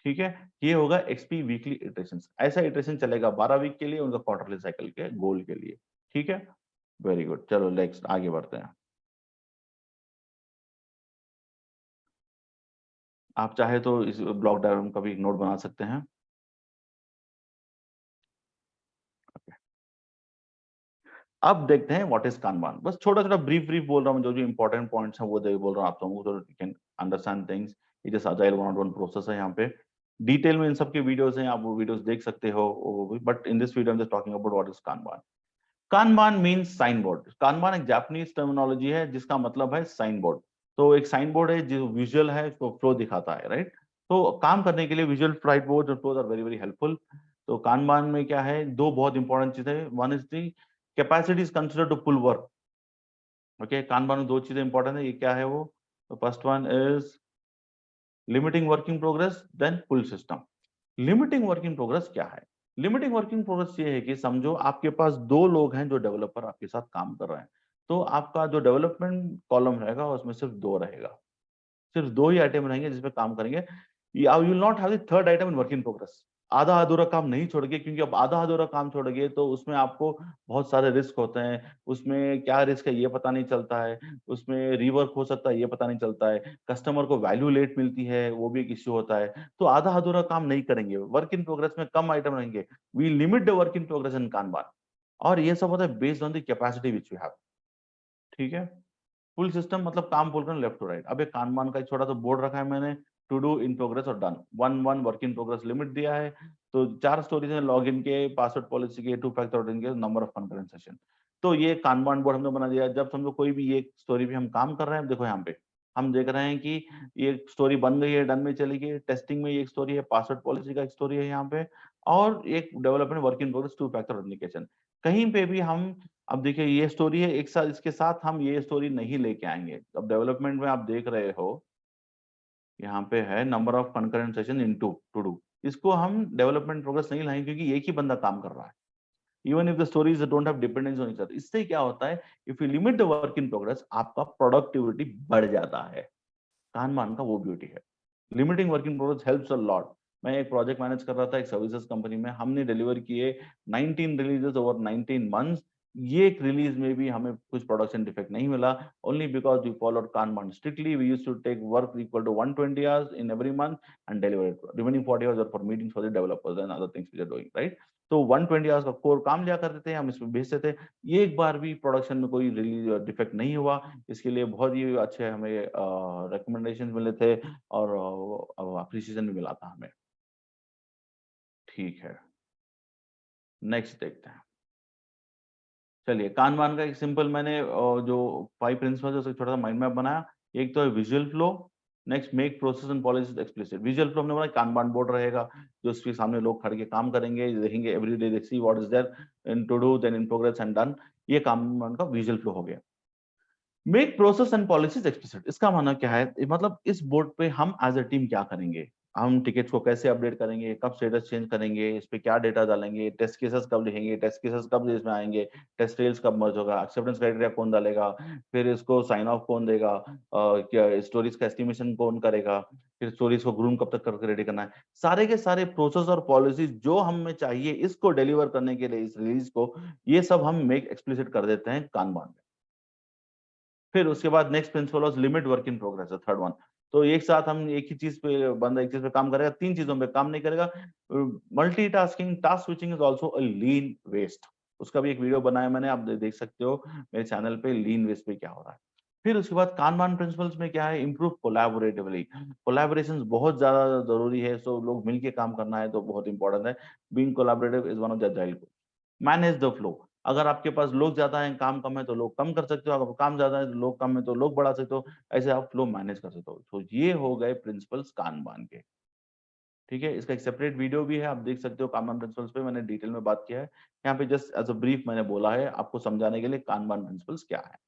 ठीक है, ये होगा एक्सपी वीकली इटरेशन। ऐसा इटरेशन चलेगा 12 वीक के लिए, उनका क्वार्टरली साइकिल के गोल के लिए। ठीक है, वेरी गुड, चलो नेक्स्ट आगे बढ़ते हैं। आप चाहे तो इस ब्लॉक डायग्राम का भी एक नोट बना सकते हैं। अब देखते हैं व्हाट इज कानबान। बस छोटा छोटा ब्रीफ ब्रीफ बोल रहा हूँ, जो जो इंपॉर्टेंट पॉइंट्स हैं वो दे बोल रहा हूँ आप लोगों को, तो यू कैन अंडरस्टैंड थिंग्स। ये जैसे अजाइल 101 प्रोसेस है, यहाँ पे डिटेल में इन सब के वीडियोस हैं, आप वो वीडियोस देख सकते हो। But in this video I am just talking about what is Kanban. Kanban means sign board. Kanban एक जापानीज टर्मिनोलॉजी है जिसका मतलब है साइन बोर्ड। तो एक साइन बोर्ड है जो विजुअल है, उसको फ्लो दिखाता है, राइट? तो काम करने के लिए विजुअल फ्लाइट बोर्ड और flows are very very helpful. तो कानबान में क्या है, दो बहुत इंपॉर्टेंट चीजें, one is the capacity is considered to pull work. Okay, Kanban में दो चीजें इंपॉर्टेंट है, ये क्या है वो? तो first one is limiting working progress, then pull system. Limiting working progress क्या है? लिमिटिंग वर्किंग प्रोग्रेस ये है कि समझो आपके पास दो लोग हैं जो डेवलपर आपके साथ काम कर रहे हैं। तो आपका जो डेवलपमेंट कॉलम रहेगा उसमें सिर्फ दो रहेगा, सिर्फ दो ही आइटम रहेंगे जिसपे काम करेंगे। You will not have the third item in work in progress. आधा अधूरा काम नहीं छोड़िए, क्योंकि अब आधा अधूरा काम छोड़ोगे तो उसमें आपको बहुत सारे रिस्क होते हैं। उसमें क्या रिस्क है ये पता नहीं चलता है, उसमें रीवर्क हो सकता है ये पता नहीं चलता है, कस्टमर को वैल्यू लेट मिलती है वो भी एक इश्यू होता है। तो आधा अधूरा काम नहीं करेंगे, वर्क इन प्रोग्रेस में कम आइटम रहेंगे। We limit the work in progress in kanban, और ये सब होता है based on the capacity which we have. ठीक है, फुल सिस्टम मतलब काम बोल रहे हैं लेफ्ट टू राइट। अब एक कानमान का एक छोटा सा बोर्ड रखा है मैंने, टू डू, इन प्रोग्रेस और done. One one work in progress limit दिया है। तो 4 स्टोरीज हैं, लॉगिन के, पासवर्ड पॉलिसी के, टू फैक्टर ऑथेंटिकेशन के, नंबर ऑफ कनकरेंट सेशन। तो ये कानमान बोर्ड हमने बना दिया। जब समझो कोई भी एक स्टोरी पे हम काम कर रहे हैं, देखो यहाँ पे हम देख रहे हैं कि ये स्टोरी बन गई है, डन में चली गई, टेस्टिंग में ये एक स्टोरी है, पासवर्ड पॉलिसी का एक स्टोरी है यहाँ पे, और एक development work in progress, two factor authentication. कहीं पे भी हम, अब देखिए ये स्टोरी है, एक साथ इसके साथ हम ये स्टोरी नहीं लेके आएंगे। अब डेवलपमेंट में आप देख रहे हो यहाँ पे है number of concurrent session into two do, इसको हम डेवलपमेंट प्रोग्रेस नहीं लाएंगे क्योंकि एक ही बंदा काम कर रहा है। Even if the stories don't have dependence on each other. इससे क्या होता है, if you limit the work in progress, आपका प्रोडक्टिविटी बढ़ जाता है। कानमान का वो ब्यूटी है। Limiting work in progress helps a lot. मैं एक प्रोजेक्ट मैनेज कर रहा था एक सर्विसेज कंपनी में, हमने डिलीवर किए 19 रिलीजेस ओवर 19 मंथ्स। ये एक रिलीज में भी हमें कुछ प्रोडक्शन डिफेक्ट नहीं मिला, only because we followed kanban strictly. We used to take work equal to 120 hours in every month and deliver it. Remaining 40 hours are for meetings for the developers and other things we are doing, right. तो 120 hours का core काम लिया करते थे, हम इसमें भेजते थे। ये एक बार भी प्रोडक्शन में कोई रिलीज डिफेक्ट नहीं हुआ। इसके लिए बहुत ही अच्छे हमें रिकमेंडेशन मिले थे, और अप्रिसिएशन भी मिला था हमें। ठीक है, नेक्स्ट देखते हैं। चलिए, कानबान का एक सिंपल मैंने जो 5 प्रिंसिपल्स है उसका छोटा सा माइंड मैप बनाया। एक तो है visual flow, next make process and policies explicit. Visual flow हमने बनाया, कानबान बोर्ड रहेगा जो उसके सामने लोग खड़े के काम करेंगे, देखेंगे every day, they see what is there in to do, then in progress and done. ये कानबान का विजुअल फ्लो हो गया। Make process and policies explicit, इसका माना क्या है, मतलब इस बोर्ड पे हम एज अ टीम क्या करेंगे, हम टिकट्स को कैसे अपडेट करेंगे, कब स्टेटस चेंज करेंगे, इस पे क्या डेटा डालेंगे, टेस्ट केसेस कब लिखेंगे, टेस्ट केसेस कब इसमें आएंगे, टेस्ट ट्रेल्स कब मर्ज होगा, एक्सेप्टेंस क्राइटेरिया कौन डालेगा, फिर इसको साइन ऑफ कौन देगा, क्या स्टोरीज का एस्टिमेशन कौन करेगा, फिर स्टोरीज को ग्रूम कब तक करके रेडी करना है। सारे के सारे प्रोसेस और पॉलिसीज जो हमें चाहिए इसको डिलीवर करने के लिए, इस रिलीज को, ये सब हम मेक एक्सप्लिसिट कर देते हैं कानबान में। फिर उसके बाद next principle was limit work in progress, third one. तो एक साथ हम एक ही चीज पे, बंदा एक चीज पे काम करेगा, 3 चीजों पे काम नहीं करेगा। Multitasking, task switching is also a lean waste. उसका भी एक वीडियो बनाया मैंने, आप देख सकते हो मेरे चैनल पे, लीन वेस्ट पे क्या हो रहा है। फिर उसके बाद कानबान प्रिंसिपल्स में क्या है, इंप्रूव कोलैबोरेटिवली। कोलैबोरेशन बहुत ज्यादा जरूरी है, सो लोग मिलके काम करना है तो बहुत इंपॉर्टेंट है। Being collaborative is one of the agile. Manage the flow, अगर आपके पास लोग ज्यादा हैं, काम कम है तो लोग कम कर सकते हो, अगर काम ज्यादा है तो लोग कम है तो लोग बढ़ा सकते हो। ऐसे आप फ्लो मैनेज कर सकते हो। तो ये हो गए प्रिंसिपल्स कानबान के। ठीक है, इसका एक सेपरेट वीडियो भी है, आप देख सकते हो कानबान प्रिंसिपल्स पे, मैंने डिटेल में बात किया है। यहाँ पे जस्ट एज अ ब्रीफ मैंने बोला है आपको समझाने के लिए कानबान प्रिंसिपल्स क्या है।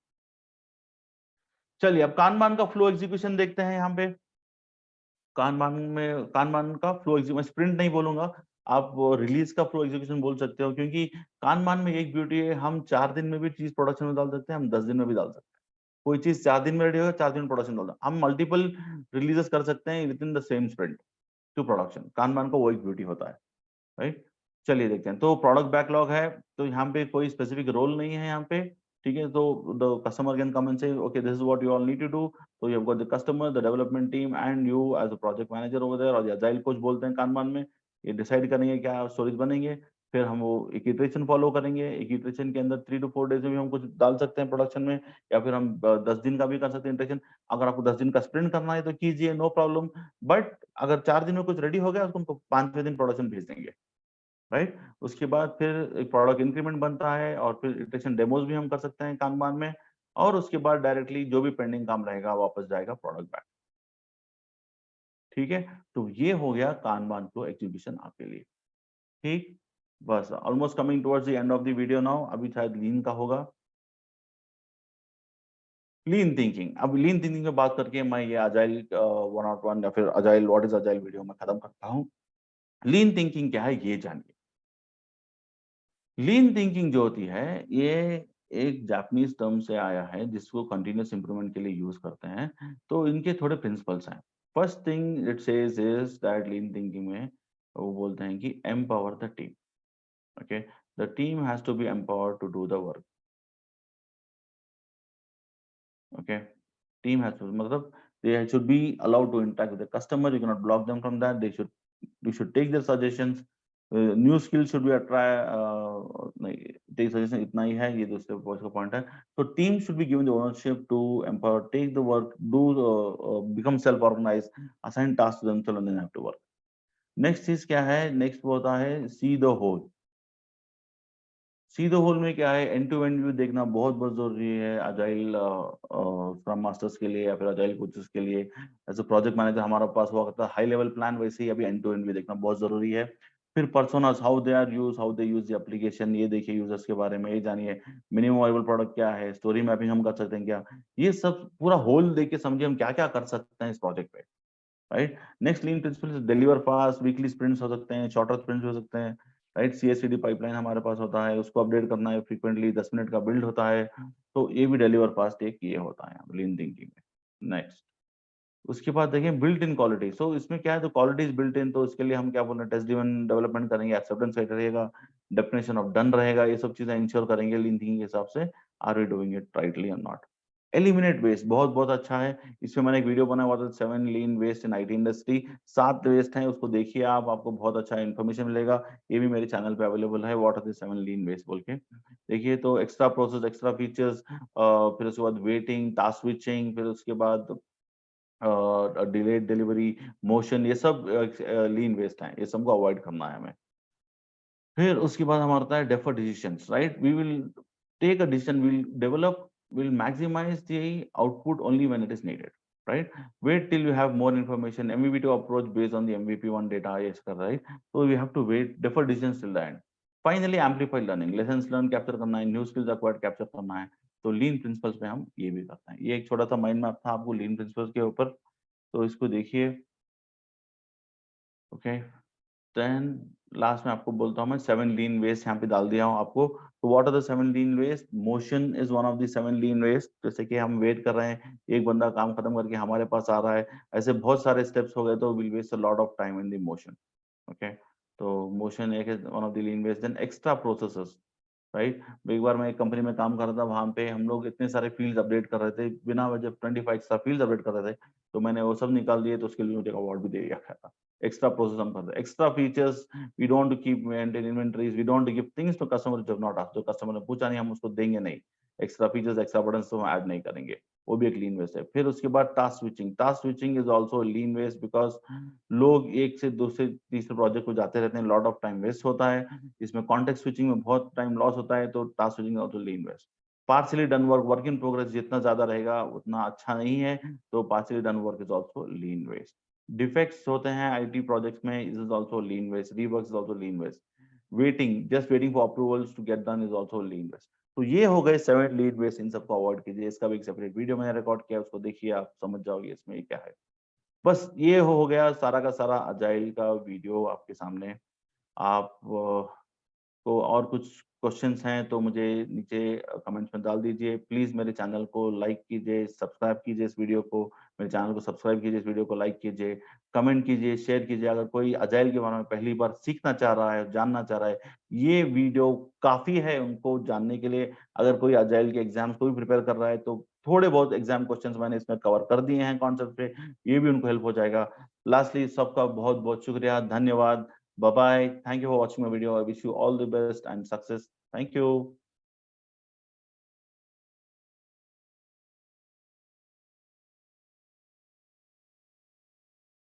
चलिए, अब कानबान का फ्लो एग्जीक्यूशन देखते हैं। यहाँ पे कानबान का फ्लो एग्जीक्यूशन, स्प्रिंट नहीं बोलूंगा, आप रिलीज का फ्लो एग्जीक्यूशन बोल सकते हो, क्योंकि कानबान में एक ब्यूटी है, हम 4 दिन में भी चीज प्रोडक्शन में डाल सकते हैं, हम 10 दिन में भी डाल सकते हैं। कोई चीज 4 दिन में रेडी होगा, 4 दिन में प्रोडक्शन डाल दो, हम मल्टीपल रिलीजेस कर सकते हैं within the same sprint to production. Kanban का वो एक ब्यूटी होता है, राइट। चलिए देखते हैं। तो प्रोडक्ट बैकलॉग है, तो यहाँ पे कोई स्पेसिफिक रोल नहीं है यहाँ पे। ठीक है, तो the customer can come and say okay this is what you all need to do. तो you have got the customer, the development team and you as a project manager over there, और agile coach बोलते हैं Kanban में। ये decide करेंगे क्या stories बनेंगे, फिर हम वो एक इटरेशन फॉलो करेंगे। एक इटरेशन के अंदर 3 to 4 डेज में भी हम कुछ डाल सकते हैं प्रोडक्शन में, या फिर हम 10 दिन का भी कर सकते हैं इटरेशन। अगर आपको 10 दिन का स्प्रिंट करना है तो कीजिए, नो प्रॉब्लम। बट अगर 4 दिन में कुछ रेडी हो गया उसको हम 5वें दिन प्रोडक्शन भेज देंगे, राइट। उसके बाद फिर एक प्रोडक्ट इंक्रीमेंट बनता है, और फिर इटरेशन डेमोज भी हम कर सकते हैं कानबान में। और उसके बाद डायरेक्टली जो भी पेंडिंग काम रहेगा वापस जाएगा प्रोडक्ट बैक। ठीक है, तो ये हो गया कानबान फ्लो एग्जीक्यूशन आपके लिए। ठीक, बस almost coming towards the end of the video now. अभी शायद लीन का होगा, लीन थिंकिंग। अब लीन थिंकिंग में बात करके मैं ये अजाइल 101 या फिर agile what is agile video में खत्म करता हूँ। लीन थिंकिंग क्या है ये जानिए। लीन थिंकिंग जो होती है, ये एक जापानीज टर्म से आया है जिसको कंटिन्यूअस इंप्रूवमेंट के लिए यूज करते हैं। तो इनके थोड़े प्रिंसिपल्स हैं। First thing it says is that lean thinking में वो बोलते हैं कि empower the team. Okay, the team has to be empowered to do the work. Okay, team has to, matlab they should be allowed to interact with the customer. You cannot block them from that. You should take their suggestions. New skills should be a try, नहीं, take suggestion इतना ही है, ये दूसरे का point है। So team should be given the ownership to empower, take the work, do become self-organized, assign tasks to themselves and then have to work. Next चीज क्या है? Next वो होता है see the whole। See the whole में क्या है, and to and view देखना बहुत बहुत जरूरी है अजाइल स्क्रम मास्टर्स के लिए या फिर अजाइल कोचेस के लिए। एज अ प्रोजेक्ट मैनेजर हमारा पास हुआ करता है हाई लेवल प्लान, वैसे ही अभी एंड टू एंड व्यू देखना बहुत जरूरी है। फिर personas, how they are use, how they use the application, ये देखिए यूजर्स के बारे में, ये जानिए मिनिमम वायबल प्रोडक्ट क्या है, स्टोरी मैपिंग हम कर सकते हैं क्या, ये सब पूरा होल देख के समझिए हम क्या क्या कर सकते हैं इस प्रोजेक्ट पे, right. Next lean principle, deliver fast, weekly sprints हो सकते हैं, शॉर्टर स्प्रिंट्स हो सकते हैं, राइट। सीएससीडी पाइपलाइन हमारे पास होता है, उसको अपडेट करना है फ्रीक्वेंटली, 10 मिनट का बिल्ड होता है, तो ये भी डिलीवर फास्ट एक ये होता है लीन थिंकिंग में। नेक्स्ट, उसके बाद देखें बिल्ट इन क्वालिटी। सो इसमें क्या है, तो क्वालिटी इज बिल्ट इन, तो इसके लिए हम क्या बोल रहे हैं, टेस्ट ड्रिवन डेवलपमेंट करेंगे, एक्सेप्टेंस राइट रहेगा, डेफिनेशन ऑफ डन रहेगा, ये सब चीजें इंश्योर करेंगे लीन थिंकिंग के हिसाब से, are we doing it rightly और नॉट। एलिमिनेट वेस्ट बहुत बहुत अच्छा है, इसमें मैंने एक वीडियो बनाया हुआ था 7 lean waste in IT industry, 7 waste हैं, उसको देखिए आप, आपको बहुत अच्छा इन्फॉर्मेशन मिलेगा। ये भी मेरे चैनल पे अवेलेबल है, what are the 7 lean waste बोल के देखिए। तो एक्स्ट्रा प्रोसेस, एक्स्ट्रा फीचर्स, फिर उसके बाद वेटिंग, टास्क स्विचिंग, फिर उसके बाद डिलेड डिलीवरी, मोशन, ये सब लीन वेस्ट हैं, ये सबको अवॉइड करना है हमें। फिर उसके बाद हमारा आता है defer decisions, right. We will take a decision, will develop, will maximise the output only when it is needed, right. Wait till you have more information, MVP to approach based on the MVP one data, yes कर, right. तो we have to wait, defer decisions till the end. Finally amplify learning, lessons learn capture करना है, new skills acquired capture करना है, तो लीन principles पे हम ये भी करते हैं। ये एक छोटा सा माइंड मैप था आपको लीन प्रिंसिपल्स के ऊपर, तो इसको देखिए। ओके, देन लास्ट में आपको बोलता हूँ मैं 7 लीन वेस्ट यहाँ पे डाल दिया हूँ आपको। तो what are the 7 lean waste? Motion is one of the 7 lean waste. जैसे कि हम वेट कर रहे हैं, एक बंदा काम खत्म करके हमारे पास आ रहा है, ऐसे बहुत सारे स्टेप्स हो गए, तो will waste a lot of time in the motion. Okay, तो मोशन एक one of the lean waste. Then extra processes, right. एक बार मैं एक कंपनी में काम कर रहा था, वहां पे हम लोग इतने सारे फील्ड्स अपडेट कर रहे थे, बिना वजह 25 एक्स्ट्रा फील्ड्स अपडेट कर रहे थे, तो मैंने वो सब निकाल दिए, तो उसके लिए मुझे अवार्ड भी दे दिया गया था। एक्स्ट्रा प्रोसेस हम कर रहे हैं, extra features, we don't keep maintain inventories, we don't give things to customer जो नॉट आस्क्ड, जो कस्टमर ने पूछा नहीं हम उसको देंगे नहीं। एक्स्ट्रा फीचर्स, एक्स्ट्रा बटन्स तो हम ऐड नहीं करेंगे, वो भी एक लीन वेस्ट है। फिर उसके बाद task switching, task switching is also lean waste, because लोग एक से दूसरे तीसरे प्रोजेक्ट को जाते रहते हैं, लॉट ऑफ टाइम वेस्ट होता है, इसमें कॉन्टेक्स्ट स्विचिंग में बहुत टाइम लॉस होता है, तो task switching also lean waste. Partially done work, work in progress जितना ज्यादा रहेगा उतना अच्छा नहीं है, तो partially done work is also lean waste. Defects होते हैं आईटी प्रोजेक्ट्स में, is is also lean waste. Rework is also lean waste. Waiting, just waiting for approvals to get done is also lean waste. तो ये हो गए 7 lean waste, इन सबको avoid कीजिए। इसका भी एक सेपरेट वीडियो मैंने रिकॉर्ड किया, उसको देखिए, आप समझ जाओगे इसमें ये क्या है। बस ये हो गया सारा का सारा अजाइल का वीडियो आपके सामने। आप को और कुछ क्वेश्चंस हैं तो मुझे नीचे कमेंट्स में डाल दीजिए। प्लीज मेरे चैनल को लाइक कीजिए, सब्सक्राइब कीजिए इस वीडियो को, मेरे चैनल को सब्सक्राइब कीजिए, इस वीडियो को लाइक कीजिए, कमेंट कीजिए, शेयर कीजिए। अगर कोई अजाइल के बारे में पहली बार सीखना चाह रहा है, जानना चाह रहा है, ये वीडियो काफी है उनको जानने के लिए। अगर कोई अजाइल के एग्जाम्स को भी प्रिपेयर कर रहा है, तो थोड़े बहुत एग्जाम क्वेश्चंस मैंने इसमें कवर कर दिए हैं कॉन्सेप्ट पे, ये भी उनको हेल्प हो जाएगा। लास्टली सबका बहुत बहुत शुक्रिया, धन्यवाद। Bye bye. Thank you for watching my video. I wish you all the best and success. Thank you.